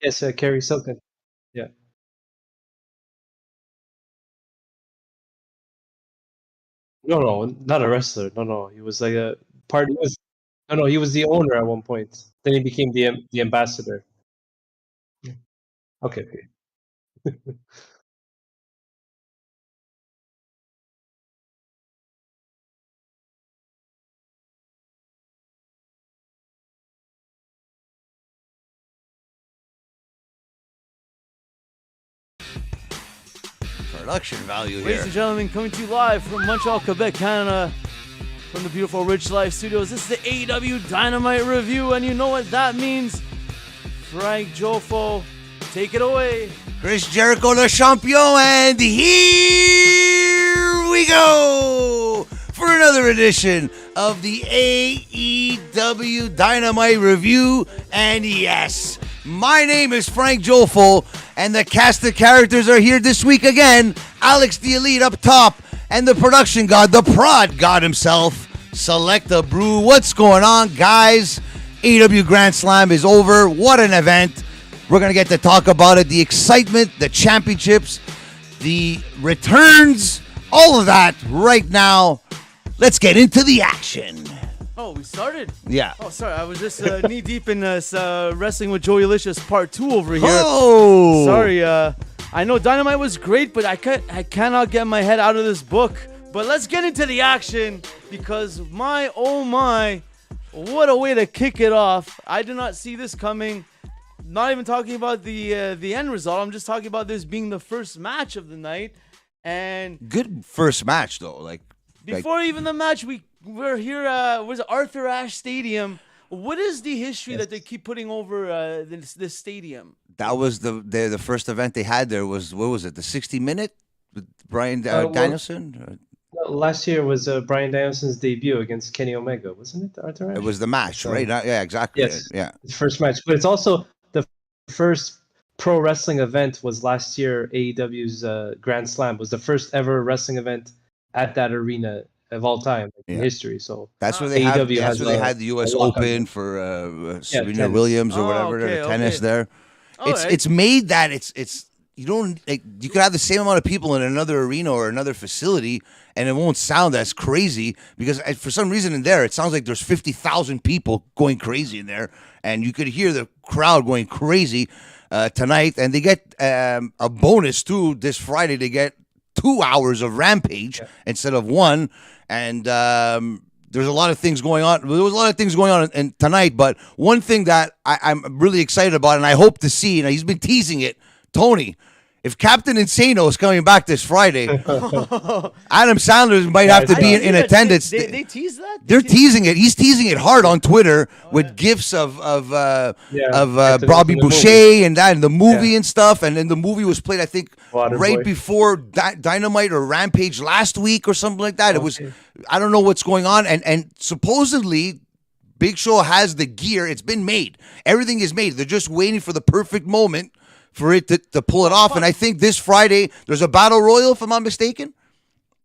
Yes, Kerry Silken. Yeah. No, no, not a wrestler. No, no, he was like a part. He was no, no, he was the owner at one point. Then he became the ambassador. Yeah. Okay, okay. Production value Ladies here. and gentlemen, coming to you live from Montreal, Quebec, Canada, from the beautiful Rich Life Studios. This is the AEW Dynamite review, and you know what that means. Frank Jofo, take it away. Chris Jericho, le champion, and here we go for another edition of the AEW Dynamite review. And yes, my name is Frank Jofo, and the cast of characters are here this week again. Alex the Elite up top, and the production god, the prod god himself, Select the Brew. What's going on, guys? AEW Grand Slam is over. What an event. We're going to get to talk about it. The excitement, the championships, the returns, all of that right now. Let's get into the action. Oh, we started? Yeah. Oh, sorry. I was just knee deep in Wrestling with Joey Licious Part 2 over here. Oh! Sorry. I know Dynamite was great, but I cannot get my head out of this book. But let's get into the action because my, oh my, what a way to kick it off. I did not see this coming. Not even talking about the end result. I'm just talking about this being the first match of the night. And Good first match, though. Like before even the match, we're here. Was it Arthur Ashe Stadium? What is the history that they keep putting over this stadium? that was the first event they had there was, what was it, the 60-minute with Bryan Danielson? Last year was Bryan Danielson's debut against Kenny Omega, wasn't it, Arthur Ashe? It was the match, So- right? Yeah, exactly. Yes. Yeah. His first match, but it's also the first pro wrestling event was last year. AEW's Grand Slam was the first ever wrestling event at that arena of all time in Yeah. history. So That's where they have. AEW That's has where they a- had the U.S. a walk-on. Open for Serena tennis. Williams or Oh, whatever, okay, the tennis okay. there. All right. It's made that it's you don't like, you could have the same amount of people in another arena or another facility and it won't sound as crazy because for some reason in there it sounds like there's 50,000 people going crazy in there and you could hear the crowd going crazy tonight, and they get a bonus too this Friday. They get 2 hours of Rampage instead of one, and there's a lot of things going on. There was a lot of things going on in tonight, but one thing that I'm really excited about, and I hope to see, and he's been teasing it, Toni. If Captain Insano is coming back this Friday, Adam Sanders might have to be in attendance. They tease that? They're teasing it. He's teasing it hard on Twitter with gifs of Bobby Boucher and that, and the movie and stuff. And then the movie was played, I think, right before Dynamite or Rampage last week or something like that. It was, I don't know what's going on. And supposedly, Big Show has the gear. It's been made. Everything is made. They're just waiting for the perfect moment for it to pull it off. And I think this Friday, there's a Battle Royal, if I'm not mistaken.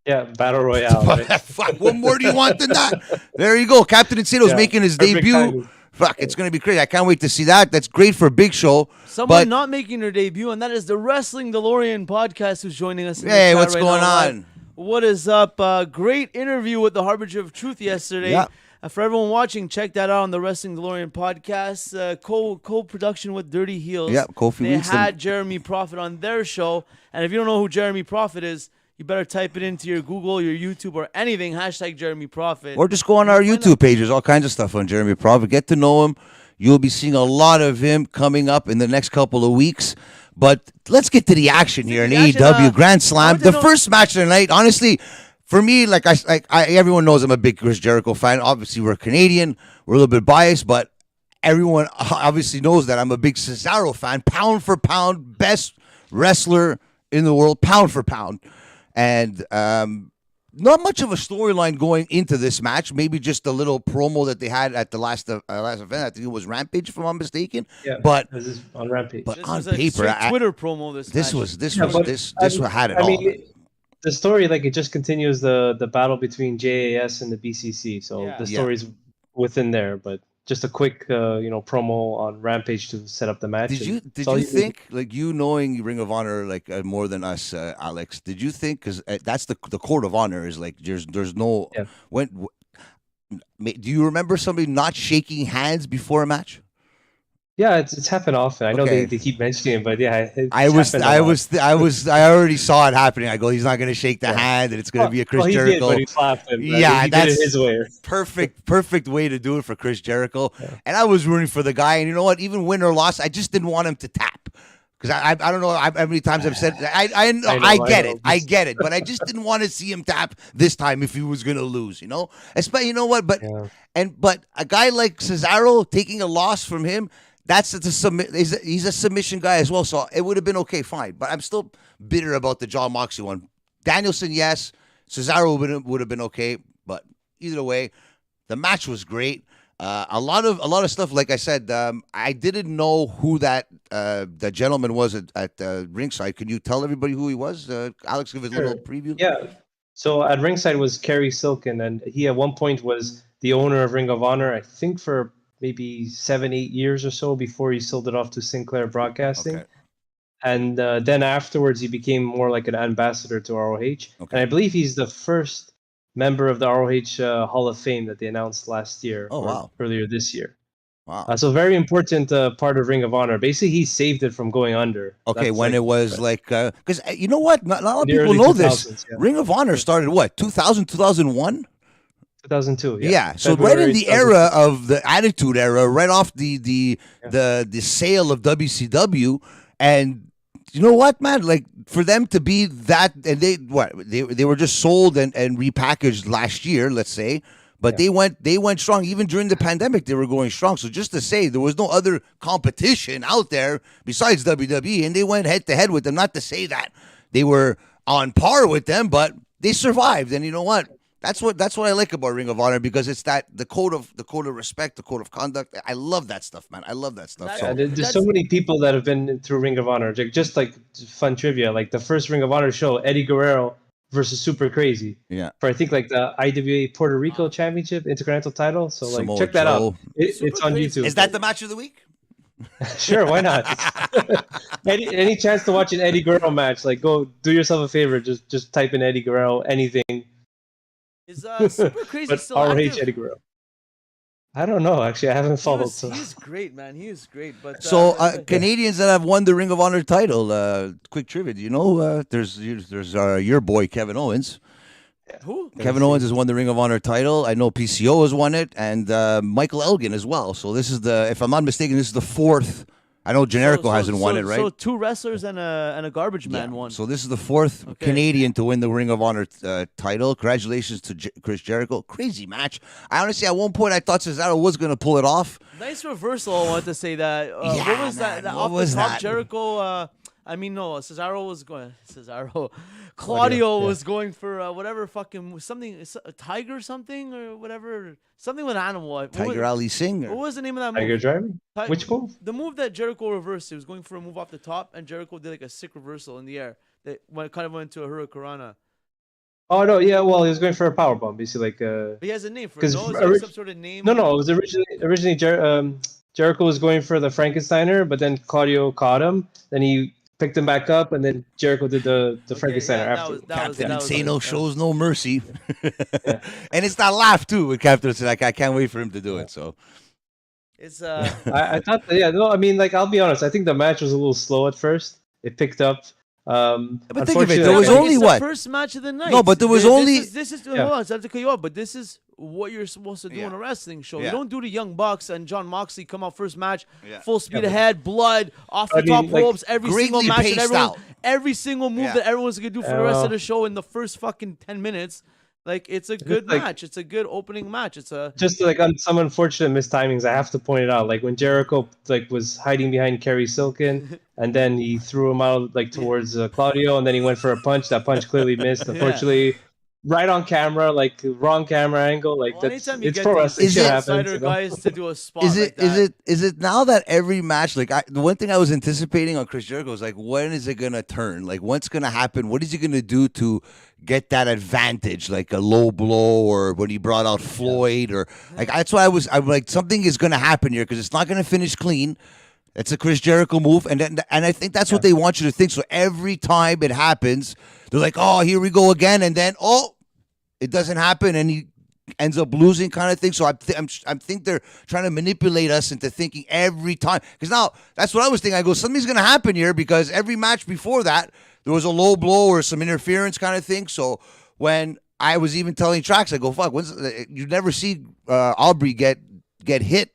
Yeah, Battle Royale. Right? Fuck, what more do you want than that? There you go. Captain Insano's making his debut. Fuck, it's going to be crazy. I can't wait to see that. That's great for Big Show. Someone not making their debut, and that is the Wrestling DeLorean podcast who's joining us. Hey, what's right going now. on? What is up? Great interview with the Harbinger of Truth yesterday. Yeah. For everyone watching, check that out on the Wrestling DeLorean podcast. Co-production with Dirty Heels. Yeah, Kofi They Winston. had Jeremy Prophet on their show. And if you don't know who Jeremy Prophet is, you better type it into your Google, your YouTube, or anything. # Jeremy Prophet. Or just go on our YouTube page. There's all kinds of stuff on Jeremy Prophet. Get to know him. You'll be seeing a lot of him coming up in the next couple of weeks. But let's get to the action here in AEW Grand Slam. The first match of the night, honestly, for me, like everyone knows I'm a big Chris Jericho fan. Obviously, we're Canadian. We're a little bit biased, but everyone obviously knows that I'm a big Cesaro fan. Pound for pound, best wrestler in the world, pound for pound. And not much of a storyline going into this match. Maybe just a little promo that they had at the last event. I think it was Rampage, if I'm not mistaken. Yeah, but this is on Rampage. But This on was a paper, straight Twitter promo. This had it I all. mean, the story, like, it just continues the battle between JAS and the BCC. So Yeah. the story's within there, but just a quick promo on Rampage to set up the match. Did you think, like, you knowing Ring of Honor like more than us, Alex? Did you think, because that's the code of honor is like there's no do you remember somebody not shaking hands before a match? Yeah, it's happened often. I know they keep mentioning it, but yeah, I already saw it happening. I go, he's not going to shake the hand, and it's going to be a Chris Jericho. He did, but he slapped him. Yeah, that's his way. Perfect way to do it for Chris Jericho. Yeah. And I was rooting for the guy, and you know what? Even win or loss, I just didn't want him to tap. Because I don't know how many times I've said I get it, but I just didn't want to see him tap this time if he was going to lose, you know. Especially, you know what? But a guy like Cesaro taking a loss from him. He's a submission guy as well, so it would have been okay, fine. But I'm still bitter about the John Moxley one. Danielson, yes. Cesaro would have been okay, but either way, the match was great. A lot of stuff, like I said, I didn't know who that the gentleman was at ringside. Can you tell everybody who he was? Alex, give us a little preview. Yeah. So at ringside was Kerry Silken, and he at one point was the owner of Ring of Honor, I think for maybe 7-8 years or so before he sold it off to Sinclair Broadcasting. Okay. And then afterwards, he became more like an ambassador to ROH. Okay. And I believe he's the first member of the ROH Hall of Fame that they announced last year. Earlier this year. Wow. So very important part of Ring of Honor. Basically, he saved it from going under. Okay, that's when it was because you know what? Not a lot of people know this. Yeah. Ring of Honor started what, 2000, 2001? 2002. Yeah. So right in the era of the Attitude Era, right off the sale of WCW, and you know what, man? Like, for them to be that, and they were just sold and repackaged last year, let's say, but they went strong even during the pandemic. They were going strong. So just to say, there was no other competition out there besides WWE, and they went head to head with them. Not to say that they were on par with them, but they survived. And you know what? That's what I like about Ring of Honor, because it's the code of respect, the code of conduct. I love that stuff, man. I love that stuff. There's so many people that have been through Ring of Honor. Just like fun trivia, like the first Ring of Honor show, Eddie Guerrero versus Super Crazy. Yeah. For I think like the IWA Puerto Rico Championship Intercontinental title. So like Samoa check that out. It's on YouTube. Is that the match of the week? Sure, why not? any chance to watch an Eddie Guerrero match? Like, go do yourself a favor. Just type in Eddie Guerrero anything. Is Super Crazy still active? Eddie Guerrero. I don't know. Actually, I haven't followed. He's great, man. He is great. But Canadians that have won the Ring of Honor title. Quick trivia. Do you know? There's your boy Kevin Owens. Who? Kevin Owens has won the Ring of Honor title. I know PCO has won it, and Michael Elgin as well. So this is if I'm not mistaken, this is the fourth. I know Jericho hasn't won it, right? So two wrestlers and a garbage man won. So this is the fourth Canadian to win the Ring of Honor title. Congratulations to Chris Jericho. Crazy match. I honestly, at one point, I thought Cesaro was going to pull it off. Nice reversal. I wanted to say that. What was that? What was that? Jericho. Cesaro was going. Claudio was going for whatever fucking something, a tiger something or whatever, something with an animal. Tiger Ali Singh. What was the name of that move? Tiger Driver? Which move? The move that Jericho reversed. He was going for a move off the top, and Jericho did like a sick reversal in the air that kind of went into a hurricanrana. Oh no, yeah. Well, he was going for a powerbomb, basically like. But he has a name for it. No, is there some sort of name? No. It was originally Jericho was going for the Frankensteiner, but then Claudio caught him. Then he picked him back up, and then Jericho did the Frankensteiner after. Captain Insano shows no mercy. And it's that laugh too with Captain Insano. Like, I can't wait for him to do it. So it's I thought I mean, like, I'll be honest, I think the match was a little slow at first. It picked up. But think of it, there was only the first match of the night. No, but there was only this is hold on, sorry to cut you off, but this is what you're supposed to do in a wrestling show. You don't do the Young Bucks and John Moxley come out first match, full speed ahead, blood off the top ropes, every single match, and every single move that everyone's gonna do for the rest of the show in the first fucking 10 minutes. Like, it's a good match. It's a good opening match. It's just like on some unfortunate mistimings. I have to point it out. Like when Jericho was hiding behind Kerry Silken, and then he threw him out towards Claudio, and then he went for a punch. That punch clearly missed. Unfortunately, right on camera, like wrong camera angle, like Well, that's anytime you it's get pro these wrestling. Shit happens. insider You know? guys to do a spot Is like it that. is it now that every match, like the one thing I was anticipating on Chris Jericho was like, when is it gonna turn? Like, what's gonna happen? What is he gonna do to get that advantage, like a low blow, or when he brought out Floyd, or like that's why I'm like, something is gonna happen here because it's not gonna finish clean. It's a Chris Jericho move, and I think that's what they want you to think. So every time it happens, they're like, oh, here we go again, and then it doesn't happen, and he ends up losing, kind of thing. So I think they're trying to manipulate us into thinking every time, because now that's what I was thinking. I go, something's gonna happen here because every match before that there was a low blow or some interference kind of thing. So when I was even telling Trax, I go, fuck, you never see Aubrey get hit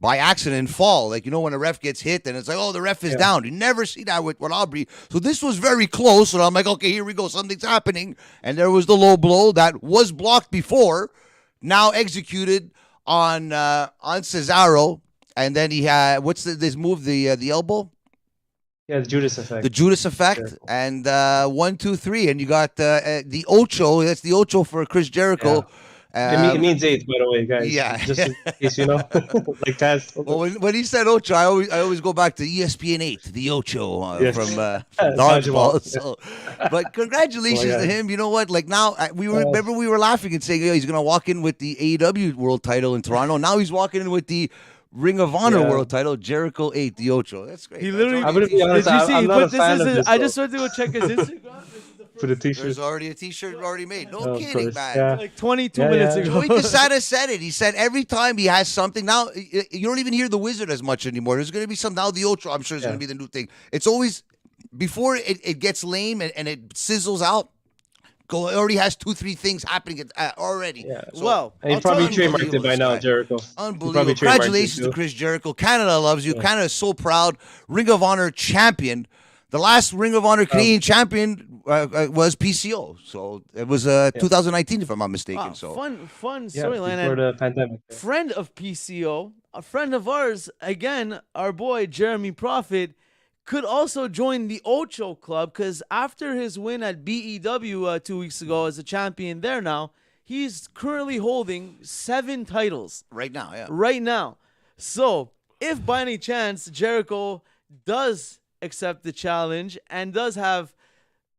by accident and fall. Like, when a ref gets hit and it's like, oh, the ref is down. You never see that with Aubrey. So this was very close. So I'm like, okay, here we go. Something's happening. And there was the low blow that was blocked before, now executed on Cesaro. And then he had, what's this move? The elbow? Yeah, the Judas effect. The Judas effect. Sure. And 1, 2, 3. And you got the Ocho. That's the Ocho for Chris Jericho. Yeah. It means 8, by the way, guys. Yeah. Just in case you know. Like that. Well, when he said Ocho, I always go back to ESPN 8, the Ocho from Dodgeball. So, but congratulations to him. You know what? Like now, remember we were laughing and saying, he's going to walk in with the AEW World Title in Toronto. Now he's walking in with the Ring of Honor World Title, Jericho 8, the Ocho. That's great. He literally. I'm gonna be honest, Did you see? I'm not a This fan is of his, this, I though. just went to go check his Instagram. For the t-shirt. There's already a T-shirt already made. No Of kidding, course, man. yeah. Like 22 minutes ago. Joey Casada said it. He said every time he has something. Now, you don't even hear the Wizard as much anymore. There's going to be some, now the Ocho, I'm sure is going to be the new thing. It's always, before it gets lame and it sizzles out, it already has 2-3 things happening already. Yeah. So, Well, And he probably trademarked it by now, Jericho. unbelievable. Congratulations to Chris Jericho. Canada loves you. Canada is so proud. Ring of Honor champion. The last Ring of Honor Canadian champion was PCO. So it was 2019, if I'm not mistaken. Wow, So fun Yeah, storyline. before the pandemic. Friend of PCO, a friend of ours, again, our boy Jeremy Prophet, could also join the Ocho Club because after his win at BEW 2 weeks ago as a champion there now, he's currently holding 7 titles. right now, yeah. Right now. So if by any chance Jericho does accept the challenge and does have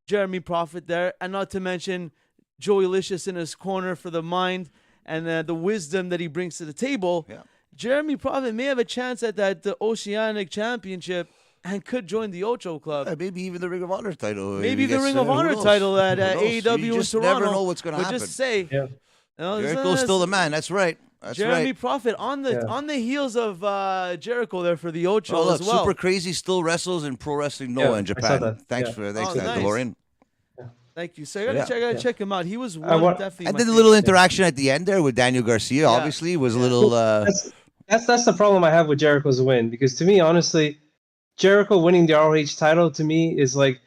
Jeremy Prophet there, and not to mention Joey Licious in his corner for the mind and the wisdom that he brings to the table, Jeremy Prophet may have a chance at that Oceanic Championship and could join the Ocho Club. Maybe even the Ring of Honor title. Maybe the Ring of Honor title at AEW you in just Toronto. never know what's going to But happen. just say, Jericho's still the man. That's right. That's Jeremy right. Prophet on the heels of Jericho there for the Ocho Oh, look, as well. Super Crazy still wrestles in Pro Wrestling Noah in I saw Japan. that. Thanks Yeah. for that, nice. DeLorean. Thank you. So I gotta check him out. He was definitely. I my did a little favorite. interaction at the end there with Daniel Garcia. Obviously, was a little. That's the problem I have with Jericho's win, because to me, honestly, Jericho winning the ROH title to me is like,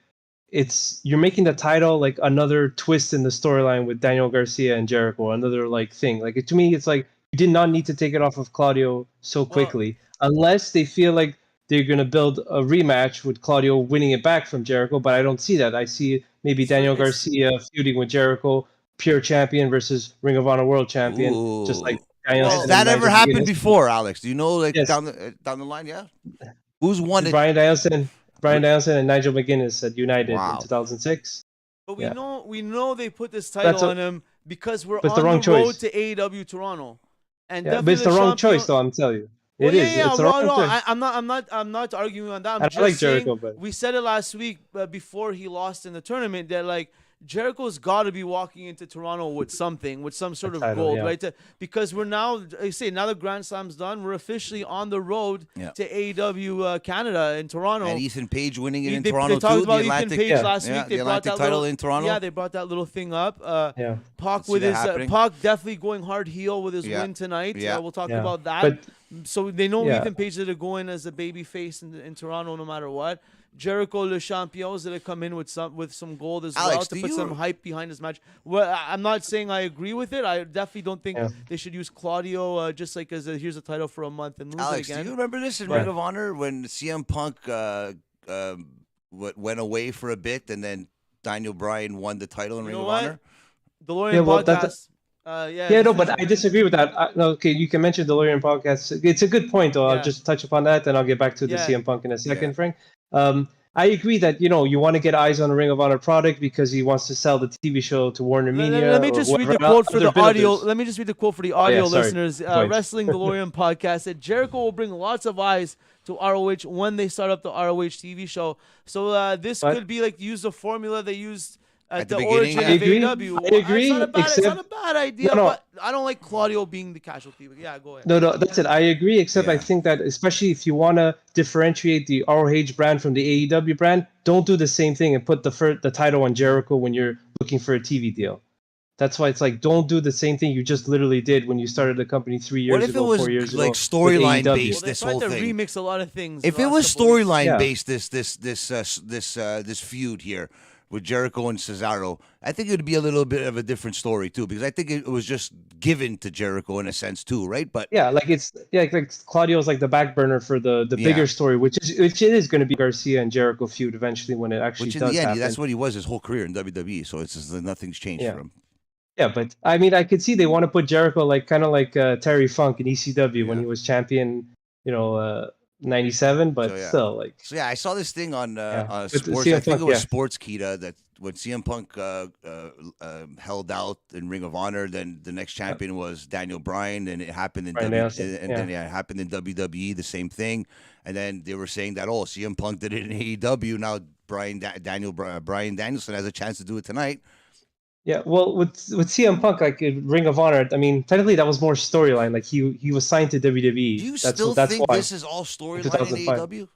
you're making the title like another twist in the storyline with Daniel Garcia and Jericho, another like thing. Like to me, it's like you did not need to take it off of Claudio so quickly, unless they feel like they're gonna build a rematch with Claudio winning it back from Jericho. But I don't see that. I see maybe Daniel Garcia feuding with Jericho, pure champion versus Ring of Honor World Champion, just like Danielson. Has that ever happened McGuinness. before, Alex? Do you know, like Yes. down the line? Yeah. Who's won it? Brian Danielson and Nigel McGuinness at United in 2006. But Yeah. we know they put this title on him because we're But on the wrong the road choice. to AEW Toronto. And Yeah, but it's the wrong choice, though. I'm telling you, Well, it is. It's the wrong choice. I'm not arguing on that. I'm I just like saying, Jericho, but we said it last week before he lost in the tournament that like Jericho's got to be walking into Toronto with something, with some sort of title, gold, yeah. right? Because we're now, I say, now the Grand Slam's done. We're officially on the road to AEW Canada in Toronto. And Ethan Page winning it in They Toronto talked too. about The Ethan Atlantic, Page last week. They the brought Atlantic that title little, in Toronto. Yeah, they brought that little thing up. Pac See with that his happening. Pac definitely going hard heel with his win tonight. Yeah. We'll talk Yeah. about that. But So they know Yeah. Ethan Page that are going as a baby face in Toronto no matter what. Jericho Le Champions that have come in with some gold as Alex, well to do put you- some hype behind his match. Well, I'm not saying I agree with it. I definitely don't think they should use Claudio just like as here's a title for a month and lose Alex, it again. do you remember this in Right. Ring of Honor when CM Punk went away for a bit and then Daniel Bryan won the title in You Ring know of what? Honor? DeLorean podcast. No, but I disagree with that. No, okay, you can mention DeLorean podcast. It's a good point, though. I'll just touch upon that, and I'll get back to the CM Punk in a second, Frank. I agree that you want to get eyes on a Ring of Honor product because he wants to sell the TV show to Warner Media. Let me just read the quote for the audio. Let me just read the quote for the audio listeners. Wrestling DeLorean podcast said Jericho will bring lots of eyes to ROH when they start up the ROH TV show. So this could be like use the formula they used at the origin of AEW. I agree. It's not a bad idea, but I don't like Claudio being the casualty. But yeah, go ahead. No, that's it. I agree, except I think that especially if you want to differentiate the ROH brand from the AEW brand, don't do the same thing and put the title on Jericho when you're looking for a TV deal. That's why it's like, don't do the same thing you just literally did when you started the company 3 years ago, 4 years ago. Like storyline based, this whole thing. They tried to remix a lot of things. If it was storyline based, this feud here with Jericho and Cesaro, I think it would be a little bit of a different story too, because I think it was just given to Jericho in a sense too, right? But like Claudio's like the back burner for the bigger story, which it is going to be Garcia and Jericho feud eventually when it actually does happen. That's what he was his whole career in WWE, so it's just nothing's changed for him. Yeah, but I mean, I could see they want to put Jericho like kind of like Terry Funk in ECW when he was champion, 97, but still like. So I saw this thing on Sports. I think it was Sportskeeda that when CM Punk held out in Ring of Honor, then the next champion was Daniel Bryan, and it happened in then it happened in WWE, the same thing, and then they were saying that CM Punk did it in AEW. Now Bryan Danielson has a chance to do it tonight. Yeah, well, with CM Punk, like in Ring of Honor, I mean, technically that was more storyline. Like he was signed to WWE. Do you still think this is all storyline in AEW?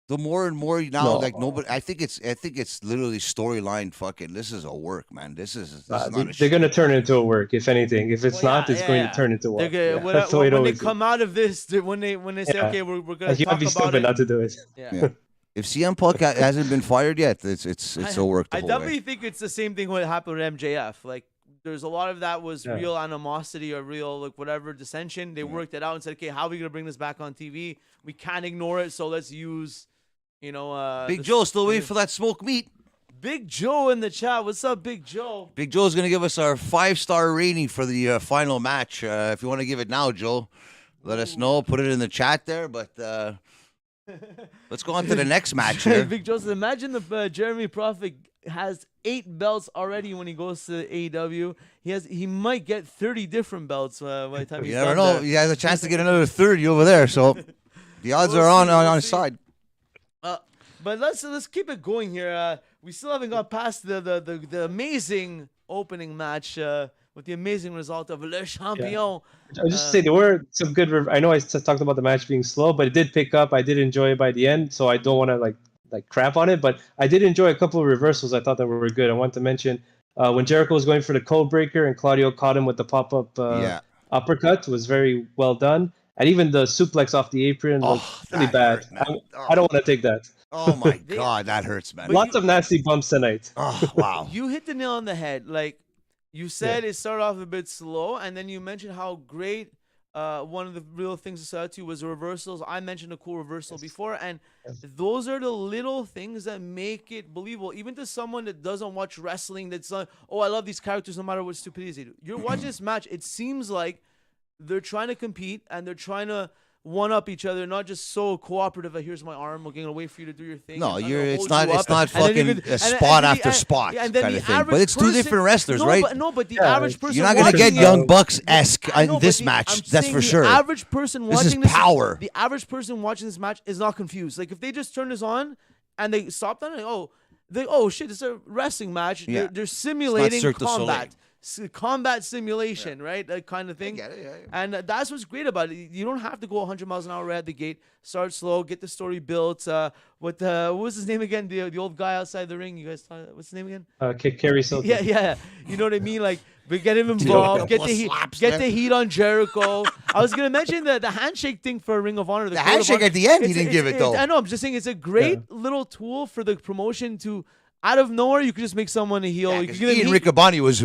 The more and more now, nobody. I think it's literally storyline. Fucking, this is a work, man. This is not a they're gonna turn it into a work. If anything, if it's not, it's going to turn into work. When they come out of this, when they say, okay, we're gonna talk about it. Stupid not to do it. Yeah. If CM Punk hasn't been fired yet, it's a work. I definitely think it's the same thing what happened with MJF. Like, there's a lot of that was real animosity or real whatever dissension. They worked it out and said, okay, how are we gonna bring this back on TV? We can't ignore it, so let's use, Big Joe still waiting for that smoked meat. Big Joe in the chat. What's up, Big Joe? Big Joe's gonna give us our 5-star rating for the final match. If you want to give it now, Joe, let us know. Put it in the chat there, but. Let's go on to the next match here. Big Joseph, imagine if Jeremy Prophet has 8 belts already when he goes to AEW. He might get 30 different belts by the time he's done. You never know. He has a chance to get another 30 over there. So the odds are on his side. But let's keep it going here. We still haven't got past the amazing opening match with the amazing result of Le Champion. I would just say there were some good. I know I talked about the match being slow, but it did pick up. I did enjoy it by the end, so I don't want to like crap on it. But I did enjoy a couple of reversals. I thought that were good. I want to mention when Jericho was going for the code breaker and Claudio caught him with the pop-up uppercut. Was very well done. And even the suplex off the apron was really bad. I don't want to take that. Oh my God, that hurts, man. Lots of nasty bumps tonight. Oh wow. You hit the nail on the head. Like you said, it started off a bit slow, and then you mentioned how great one of the real things to start to was the reversals. I mentioned a cool reversal before, and those are the little things that make it believable, even to someone that doesn't watch wrestling. That's like, I love these characters no matter what stupidity they do. You're watching this match. It seems like they're trying to compete and they're trying to one up each other, not just so cooperative. Here's my arm. We're gonna wait for you to do your thing. No, it's not fucking spot after spot kind of thing. But it's two different wrestlers, right? But the average person, you're not gonna get Young Bucks-esque in this match. That's for sure. The average person watching this is power. The average person watching this match is not confused. Like if they just turn this on and they stop on it, shit, it's a wrestling match. Yeah. They're simulating combat. Combat simulation, right? That kind of thing. I get it, yeah. And that's what's great about it. You don't have to go 100 miles an hour right at the gate. Start slow, get the story built. What was his name again? The old guy outside the ring. You guys, what's his name again? Kerry Silk. Yeah. You know what I mean? Like, we get him involved. Get the heat on Jericho. I was gonna mention the handshake thing for Ring of Honor. The handshake at the end, he didn't give it though. I know. I'm just saying it's a great little tool for the promotion to. Out of nowhere, you could just make someone a heel. Ian Riccaboni was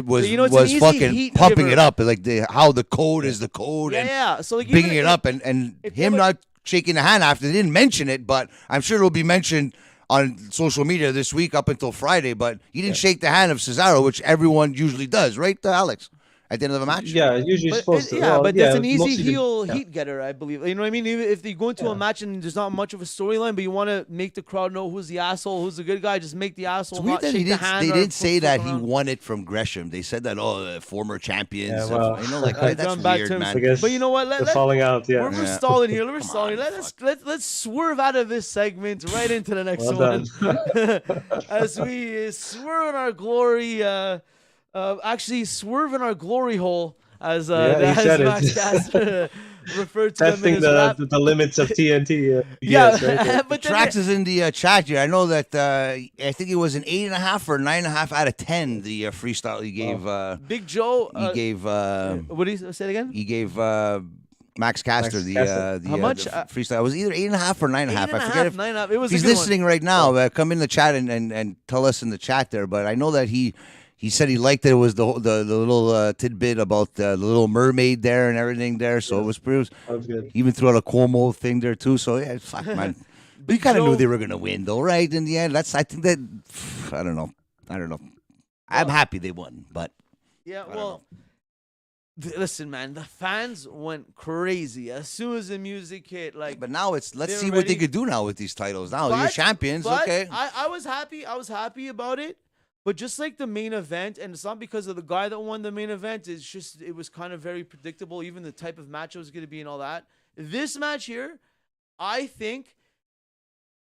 fucking pumping it up, like how the code is the code, and so like bigging it up, and him not shaking the hand after. They didn't mention it, but I'm sure it'll be mentioned on social media this week up until Friday, but he didn't shake the hand of Cesaro, which everyone usually does, right, Alex? At the end of the match? Yeah, usually supposed to. Yeah, Well, but yeah, that's an easy mostly heel yeah. heat getter, I believe. You know what I mean? Even if they go into a match and there's not much of a storyline, but you want to make the crowd know who's the asshole, who's the good guy, just make the asshole It's weird not that shake the hand. they or didn't say that he around. won it from Gresham. They said that, former champions. Yeah, well, you know, like Going that's back weird, terms, man. I guess but you know what? the falling out. Yeah. We're Yeah. stalling here. We're Come stalling. on, Let's swerve out of this segment right into the next Well one done. as we swerve in our glory. Actually, swerve in our glory hole. As he as said it. Max Caster referred to them in Testing his rap. the limits of TNT. Yeah, Right? but then Trax is in the chat here. I know that I think it was an 8.5 or 9.5 out of 10. The freestyle he gave. Big Joe. He gave. What did he say it again? He gave Max Caster Max Caster. How much? the freestyle. It was either 8.5 or 9.5. I forget if 9.5. It was. he's a good listening right now. Come in the chat and tell us in the chat there. But I know that he said he liked it. It was the little tidbit about the little mermaid there and everything there. So it was pretty. That was good. Even threw out a Cuomo thing there too. So yeah, fuck man. We kind of knew they were gonna win though, right? In the end, I think that I don't know. I'm happy they won, but Yeah, well, listen, man, the fans went crazy as soon as the music hit. Like, but now let's they're see what they ready. could do now with these titles. Now But- you're champions, but okay? I was happy. I was happy about it. But just like the main event, and it's not because of the guy that won the main event, it's just it was kind of very predictable, even the type of match it was going to be and all that. This match here, I think,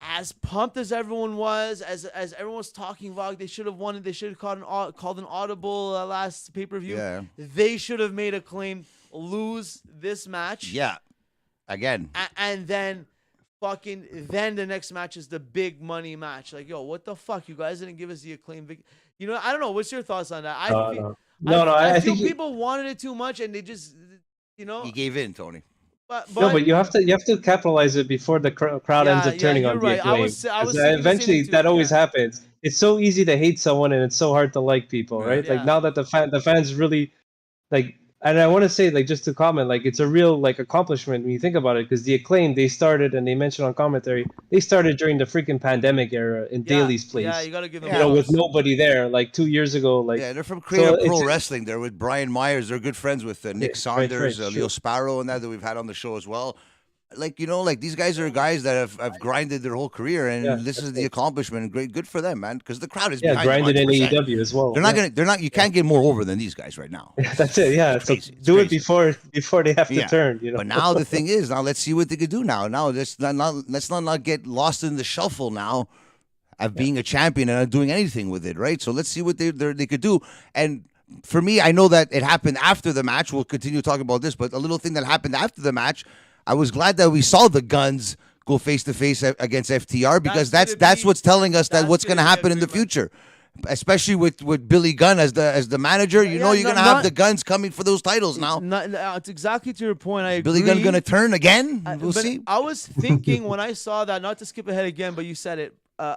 as pumped as everyone was, as everyone was talking about, they should have won it. They should have called an audible last pay-per-view. Yeah. They should have made Acclaimed lose this match. Yeah. Again. And then then the next match is the big money match. Like, yo, what the fuck? You guys didn't give us the Acclaimed You know, I don't know. What's your thoughts on that? I feel think people wanted it too much and they just, you know. He gave in, Tony. But you have to capitalize it before the crowd ends up turning on the right. Acclaim. I was thinking the Eventually, same too, that always happens. It's so easy to hate someone, and it's so hard to like people, right? Yeah. Like now that the fans really like, and I want to say like just to comment, like it's a real like accomplishment when you think about it, because the Acclaim they started, and they mentioned on commentary, they started during the freaking pandemic era in Daly's place. Yeah, you gotta give them. You know, with nobody there, like 2 years ago, like Yeah, they're from Creative so Pro it's- Wrestling. They're with Brian Myers. They're good friends with Nick right, Saunders, right, Leo sure. Sparrow, and that we've had on the show as well. Like, you know, like these guys are guys that have grinded their whole career, and Yeah, this is the accomplishment. And great, good for them, man. Because the crowd is yeah, behind them grinded in 100%. AEW as well. They're not. You can't get more over than these guys right now. That's it. Yeah, It's so crazy. It's do it crazy. before they have to Yeah. turn. You know. But now the thing is, now let's see what they could do. Now let's not get lost in the shuffle now of being a champion and not doing anything with it, right? So let's see what they could do. And for me, I know that it happened after the match. We'll continue talking about this, but a little thing that happened after the match, I was glad that we saw the Guns go face to face against FTR, because That's that's gonna what's telling us that that's what's going to gonna be a happen in the big match. future. Especially with Billy Gunn as the manager, you know you're gonna have the Guns coming for those titles now. It's exactly to your point. I agree. Billy Gunn gonna turn again? We'll But see. I was thinking when I saw that, not to skip ahead again, but you said it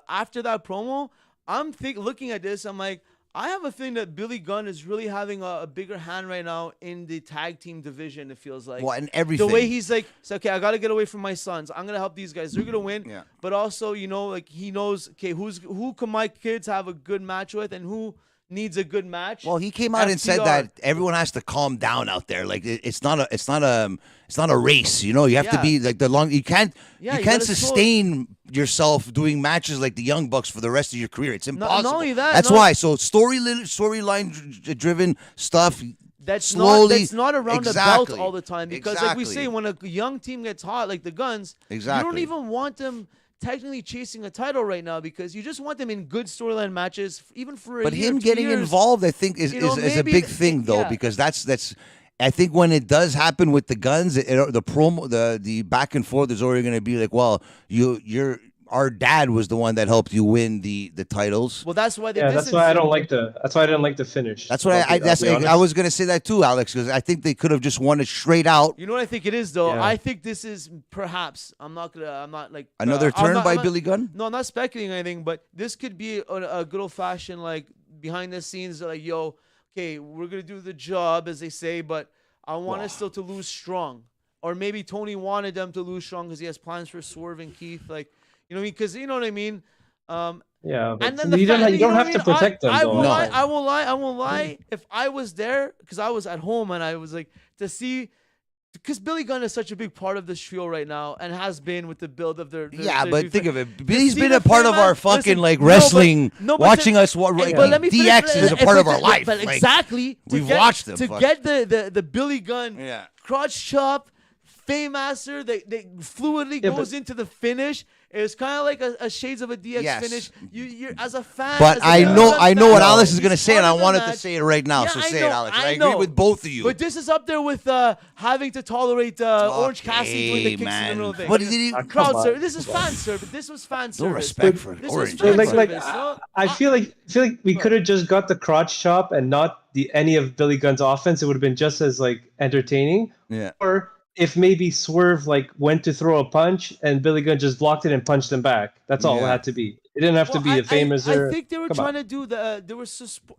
after that promo. I'm looking at this. I'm like, I have a feeling that Billy Gunn is really having a bigger hand right now in the tag team division. It feels like. Well, and everything. The way he's like, okay, I got to get away from my sons. I'm gonna help these guys. They're gonna win. Yeah. But also, you know, like he knows, okay, who can my kids have a good match with, and who needs a good match. Well, he came out and said FTR. that everyone has to calm down out there. Like it's not a race. You know, you have to be like you can't you can't gotta sustain yourself doing matches like the Young Bucks for the rest of your career. It's impossible. not only that, that's why. So storyline driven stuff. That's slowly, not around exactly, the belt all the time, because like we exactly. say, when a young team gets hot, like the Guns, you Exactly. don't even want them technically chasing a title right now, because you just want them in good storyline matches, even for a But year, him 2 getting years. involved, I think, is a maybe big thing, though, yeah. because that's. I think when it does happen with the Guns, the promo, the back and forth is already going to be like, well, our dad was the one that helped you win the titles. Well, that's why they that's why I don't like that's why I didn't like the finish. That's what I was going to say that too, Alex, because I think they could have just won it straight out. You know what I think it is, though? Yeah. I think this is perhaps, I'm not like Another I'm turn not- by I'm not- Billy Gunn? No, I'm not speculating anything, but this could be a good old fashioned, like, behind the scenes, like, yo, okay, we're gonna do the job, as they say, but I want us still to lose strong. Or maybe Tony wanted them to lose strong because he has plans for Swerve and Keith, like, you know what I mean? Because you know what I mean. Yeah, but And then you don't have to protect them. I though. won't No. lie. I won't lie. If I was there, because I was at home and I was like to see. Because Billy Gunn is such a big part of this trio right now and has been with the build of their Yeah, their but new think fa- of it. To Billy's see been the a part of fan- our fucking listen, like no, but- wrestling, no, but watching to- us. What Hey, but let me finish- DX is a part of our life. But Like, exactly, we've watched them, to fuck. get the Billy Gunn Yeah. crotch chop, Faymaster, they fluidly Yeah, goes but- into the finish. It was kind of like a shades of a DX Yes. finish. You're as a fan. But as a I Billy know Gunn what fan, Alex is gonna he's say, and part I of the wanted to match. say it right now. Yeah, So I say know, it, Alex. I I agree know. with both of you. But this is up there with having to tolerate Orange Cassidy doing the kicks in the middle of the thing. What did he? Crowd Come on. service. This is fan service. This was fan service. No respect for This was Orange. fan Like, service. No? I feel like we could have just got the crotch chop and not any of Billy Gunn's offense. It would have been just as like entertaining. Yeah. Or if maybe Swerve like went to throw a punch and Billy Gunn just blocked it and punched him back. That's all it Yeah. had to be. It didn't have to be a famous. I think they were Come trying on. to do the.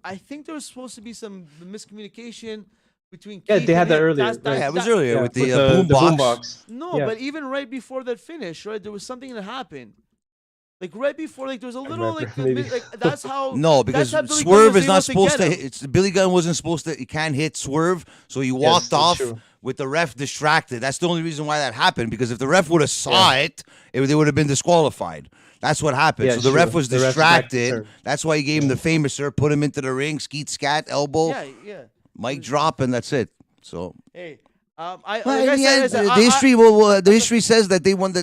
I think there was supposed to be some miscommunication between. Yeah, Keith they had and that him. earlier, That's- right. Yeah, it was that- earlier Yeah, with the boom box. No, Yeah. but even right before that finish, right, there was something that happened. Like right before, like there was a little remember, like, maybe. like that's how. No, because that's how Billy Gunn Swerve was is not able supposed get to. him. It's Billy Gunn wasn't supposed to. He can't hit Swerve, so he walked that's off true. with the ref distracted. That's the only reason why that happened. Because if the ref would have saw it, they would have been disqualified. That's what happened. Yeah, so the ref sure. was The ref's back to distracted. turn. That's why he gave him the famouser, put him into the ring, skeet scat, elbow, Yeah. mic drop, and that's it. So. Hey, Well, like in I the said, end, listen, the history the history says that they won the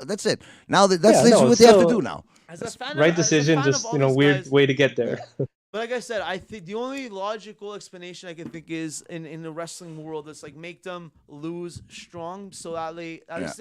that's it. Now that's Yeah, no, what they have to so- do now. as a fan of- Right as a decision, fan of just all these weird guys- way to get there. But like I said, I think the only logical explanation I can think is in the wrestling world is like make them lose strong so that they at least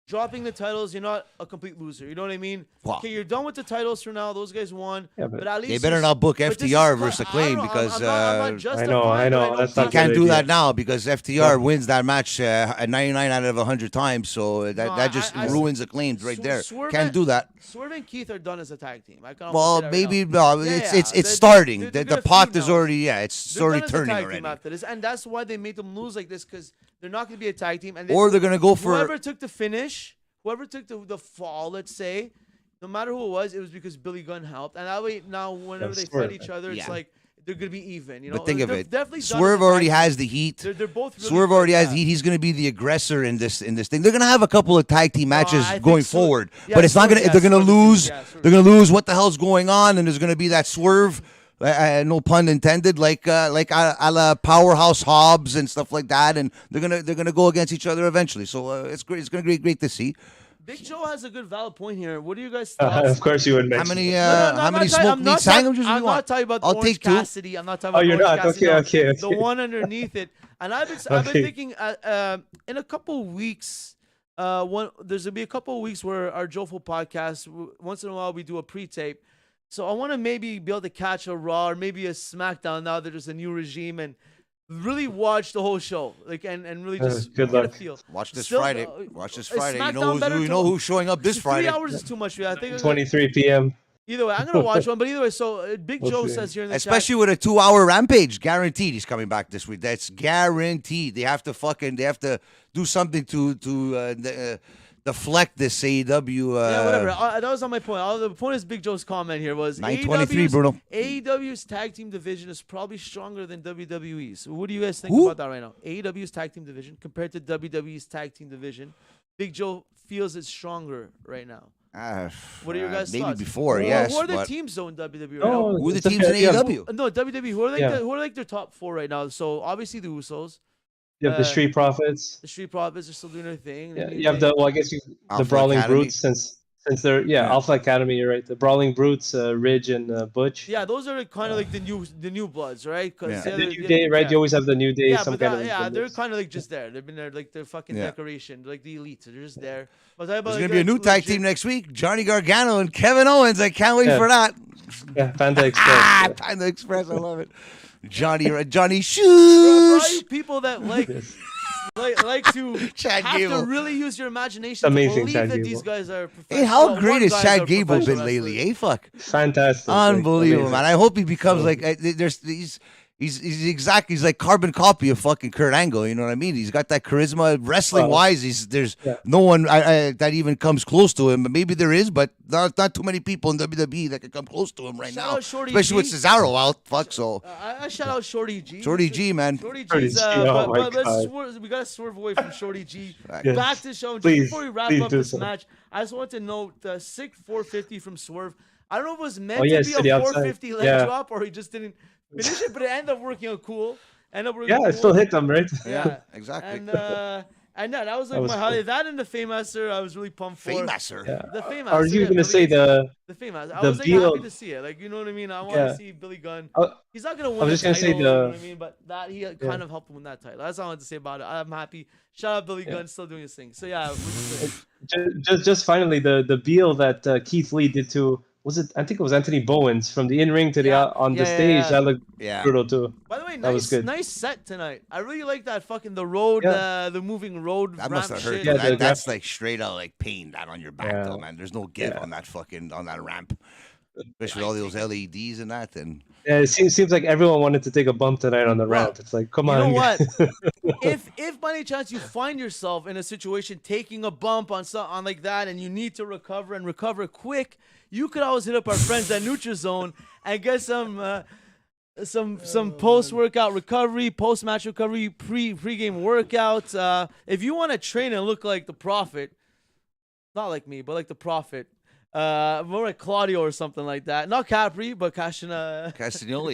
dropping the titles, you're not a complete loser. You know what I mean? Wow. Okay, you're done with the titles for now. Those guys won. Yeah, but but at least They better you're- not book but this FTR is- versus I don't Acclaimed know, because I'm not justifying, I know, but that's you not can't good do idea. that now because FTR wins that match 99 out of 100 times. So that just I- ruins Acclaimed right there. Swerve Can't and- do that. Swerve and Keith are done as a tag team. I can almost Well, say that right maybe now. no. Yeah, It's they're- starting. they're The gonna pot feud is now. already it's They're already done as a turning tag already. team after this, and that's why they made them lose like this because they're not going to be a tag team. And Or they're gonna go for whoever took the finish, whoever took the fall, let's say, no matter who it was because Billy Gunn helped. And that way, now whenever Yeah, they Swerve. fight each other, it's Yeah. like they're gonna be even. You know, But think of They're it. definitely done Swerve as a already tag has the heat. team. They're both really Swerve good, already has yeah. heat. He's going to be the aggressor in this thing. They're going to have a couple of tag team matches I think going so. forward, Yeah, but it's not Swerve- going to. yeah, They're going to Swerve is- lose. yeah, Swerve. They're going to lose what the hell's going on, and there's going to be that swerve. No pun intended, like a la Powerhouse Hobbs and stuff like that, and they're gonna go against each other eventually. So it's great. It's gonna be great to see. Big Joe has a good valid point here. What do you guys thought? Of course, you would How mention. many it. how many smoke meat sandwiches do I'm you not want? talking about the I'll Orange take two. Cassidy. I'm not talking about you're Orange not? Cassidy. Okay, no. okay. The one underneath it. And I've been Okay. thinking in a couple weeks, there's gonna be a couple of weeks where our Jofo podcast, once in a while we do a pre-tape. So I want to maybe be able to catch a Raw or maybe a SmackDown now that there's a new regime and really watch the whole show, like and really just Good get a luck. feel. Watch this Still, Friday. uh, Watch this is Friday. You SmackDown know better you to- know who's showing up this 3 Friday. hours is too much. I think 23 p.m. either way, I'm gonna watch one. But either way, so Big We'll Joe see. says here in the Especially with a 2-hour rampage, guaranteed he's coming back this week. That's guaranteed. They have to do something to deflect this AEW. yeah, whatever. That was not my point. The point is Big Joe's comment here was 923, Bruno. AEW's tag team division is probably stronger than WWE's. So what do you guys think Who? about that right now? AEW's tag team division compared to WWE's tag team division. Big Joe feels it's stronger right now. What are your guys' maybe thoughts? before, Who- yes. Who are the but teams though in WWE right No, now? who are the it's teams in okay, yeah. AEW? No, WWE. Who are like Yeah. who are like their top 4 right now? So obviously the Usos. You have the Street Profits. The Street Profits are still doing their thing. Yeah, you have the I guess the Alpha Brawling Academy. Brutes since they're Alpha Academy. You're right. The Brawling Brutes, Ridge and Butch. Yeah, those are kind of like the new bloods, right? Yeah. The New Day, right? You always have the New Day. Yeah, some but kind of they're kind of like just there. They've been there, like they're fucking Yeah. decoration, like the elites. They're just there. But talking about, There's like, gonna be a new tag legit- team next week: Johnny Gargano and Kevin Owens. I can't wait Yeah. for that. Yeah, Panda Express. Panda Express, I love it. Johnny For all Shoes. you people that like to Chad have Gable. to really use your imagination Amazing, to believe Chad that Gable. these guys are Hey, professional. how Well, great one has guys Chad are Gable been professional lately? wrestlers. Fuck. Fantastic. Unbelievable, Amazing. man. I hope he becomes like there's these. He's like carbon copy of fucking Kurt Angle. You know what I mean? He's got that charisma. Wrestling wise, there's no one that even comes close to him. Maybe there is, but not too many people in WWE that can come close to him right now. Especially with Cesaro out. Fuck so. I shout out Shorty G. Shorty G, man. Shorty G's. But we gotta swerve away from Shorty G. Yes. Back to the show. Please, Before we wrap up this match, I just want to note the sick 450 from Swerve. I don't know if it was meant to be a 450 leg drop or he just didn't finish it, but it ended up working out cool. It still hit them, right? Yeah, exactly. And that was like my highlight. That and the Famouser, I was really pumped for. Famouser? Yeah. The Famouser. Are you going to say the Famouser? I was like happy to see it. Like, you know what I mean? I want to see Billy Gunn. He's not going to win the title, you know what I mean? But that he kind of helped him win that title. That's all I wanted to say about it. I'm happy. Shout out Billy Gunn, still doing his thing. So, yeah. Just finally, the Beal that Keith Lee did to, I think it was Anthony Bowens from the in-ring to the on the stage. That looked brutal too. By the way, that was good. Nice set tonight. I really like that fucking the road, the moving road. That must have hurt. Shit. That's like straight out like pain down on your back though, man. There's no give on that ramp, especially with all those LEDs and that. And it seems like everyone wanted to take a bump tonight on the ramp. It's like, come on. You know what? if by any chance you find yourself in a situation taking a bump on like that, and you need to recover quick, you could always hit up our friends at NutriZone and get some post-workout recovery, post-match recovery, pre-game workouts. If you want to train and look like the Prophet, not like me, but like the Prophet, more like Claudio or something like that. Not Capri, but Castagnoli.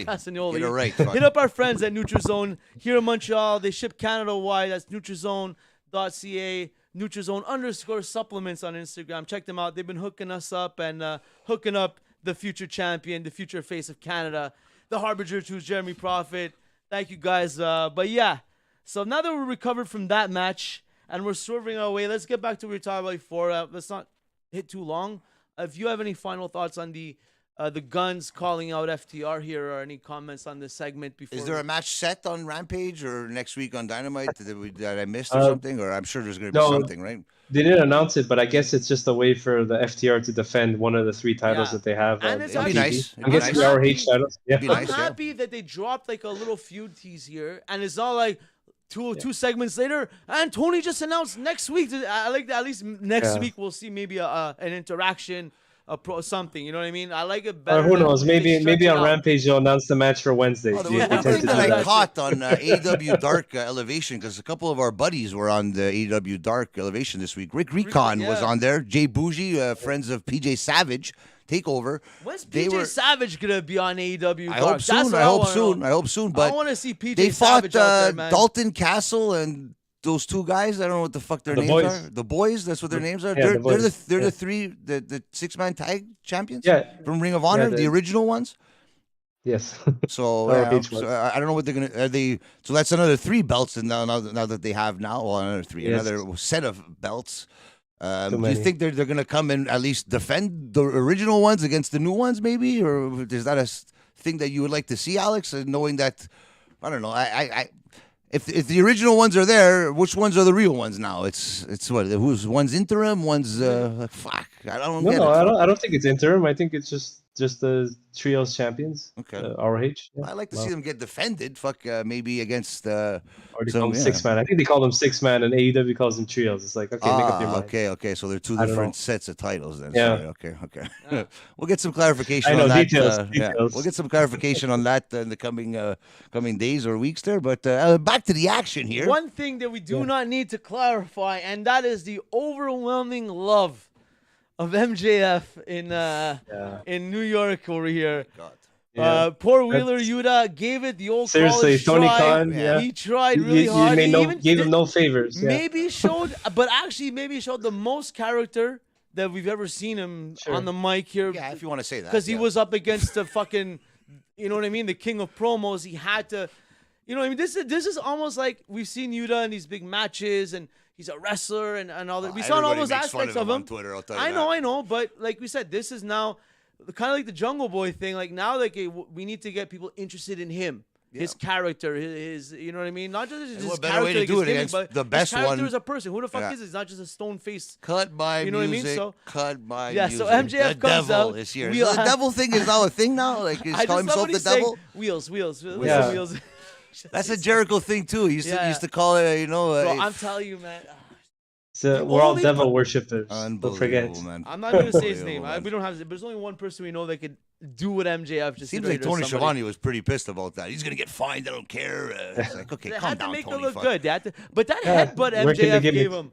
Castagnoli. Get it right. Hit up our friends at NutriZone here in Montreal. They ship Canada-wide. That's NutriZone.ca. NutriZone_supplements on Instagram. Check them out. They've been hooking us up and hooking up the future champion, the future face of Canada, the harbinger to Jeremy Prophet. Thank you guys. But yeah, so now that we're recovered from that match and we're swerving our way, let's get back to what we were talking about before. Let's not hit too long. If you have any final thoughts on the Guns calling out FTR here, or any comments on this segment before? Is there a match set on Rampage or next week on Dynamite that I missed or something? Or I'm sure there's going to be something, right? They didn't announce it, but I guess it's just a way for the FTR to defend one of the 3 titles that they have. And it's be nice. I'm guessing the ROH titles. Yeah. I'm happy that they dropped like a little feud tease here, and it's not like two segments later, and Toni just announced next week. I like that. At least next week we'll see maybe an interaction. Something, you know what I mean? I like it better. Or who knows? Maybe on Rampage they'll announce the match for Wednesday. The thing that I caught on AEW Dark Elevation, because a couple of our buddies were on the AEW Dark Elevation this week. Rick Recon was on there. Jay Bougie, friends of PJ Savage, Takeover. When's PJ Savage gonna be on AEW Dark? I hope soon. But I want to see PJ they Savage fought out there, man. Dalton Castle and those 2 guys. I don't know what the fuck their names are. The Boys. That's what their names are. Yeah, they're the 3 the 6-man tag champions. Yeah, from Ring of Honor, the original ones. Yes. So, I don't know what they're gonna. Are they? So that's another 3 belts, and now that they have another 3, another set of belts. Do you think they're gonna come and at least defend the original ones against the new ones, maybe, or is that a thing that you would like to see, Alex? Knowing that, I don't know. If the original ones are there, which ones are the real ones now? It's what? One's interim, one's fuck. I don't get it. I don't think it's interim. I think it's just the trios champions. Okay. ROH. Yeah. I like to see them get defended. Fuck, maybe against. Or they call them 6-man. I think they call them 6-man, and AEW calls them trios. It's like, okay, make up your mind. Okay. So they're 2 different sets of titles then. Yeah. Sorry. Okay. We'll get some clarification on that. Details. We'll get some clarification on that in the coming days or weeks there. But back to the action here. One thing that we do not need to clarify, and that is the overwhelming love of MJF in New York over here. God. Poor Wheeler Yuta gave it the old seriously, Tony Khan. Yeah. He tried really hard. He gave him no favors. Yeah. Maybe showed the most character that we've ever seen him on the mic here. Yeah, if you want to say that. Because he was up against the fucking, you know what I mean, the king of promos. He had to, you know what I mean. This is almost like we've seen Yuta in these big matches, and he's a wrestler and all that. We saw all those aspects of him. On Twitter, I'll tell you I know, but like we said, this is now kind of like the Jungle Boy thing. Like now, like we need to get people interested in him. his character, his you know what I mean? Not just his what better way character, to do it gimmick, against but the best his character one. as a person. Who the fuck is he? He's not just a stone face. Cut by You know what I music. mean? So cut by yeah, music. so MJF the comes devil out, is here. we So all the have- devil thing is now a thing now. Like he's I calling just love himself when the he's saying, devil. Wheels. Yeah. Wheels. That's a Jericho thing too. He used to call it, you know. Bro, I'm telling you, man. So we're all only devil worshippers. Don't Unbelievable, forget. man. I'm not gonna say his name. Unbelievable, We don't have. There's only one person we know that could do what MJF just Seems did like to Tony somebody. Schiavone was pretty pissed about that. He's gonna get fined. I don't care. It's like, okay, They calm had to down, make Tony. it look fuck. good. They had to, but that Yeah, headbutt working the MJF gimmick. gave him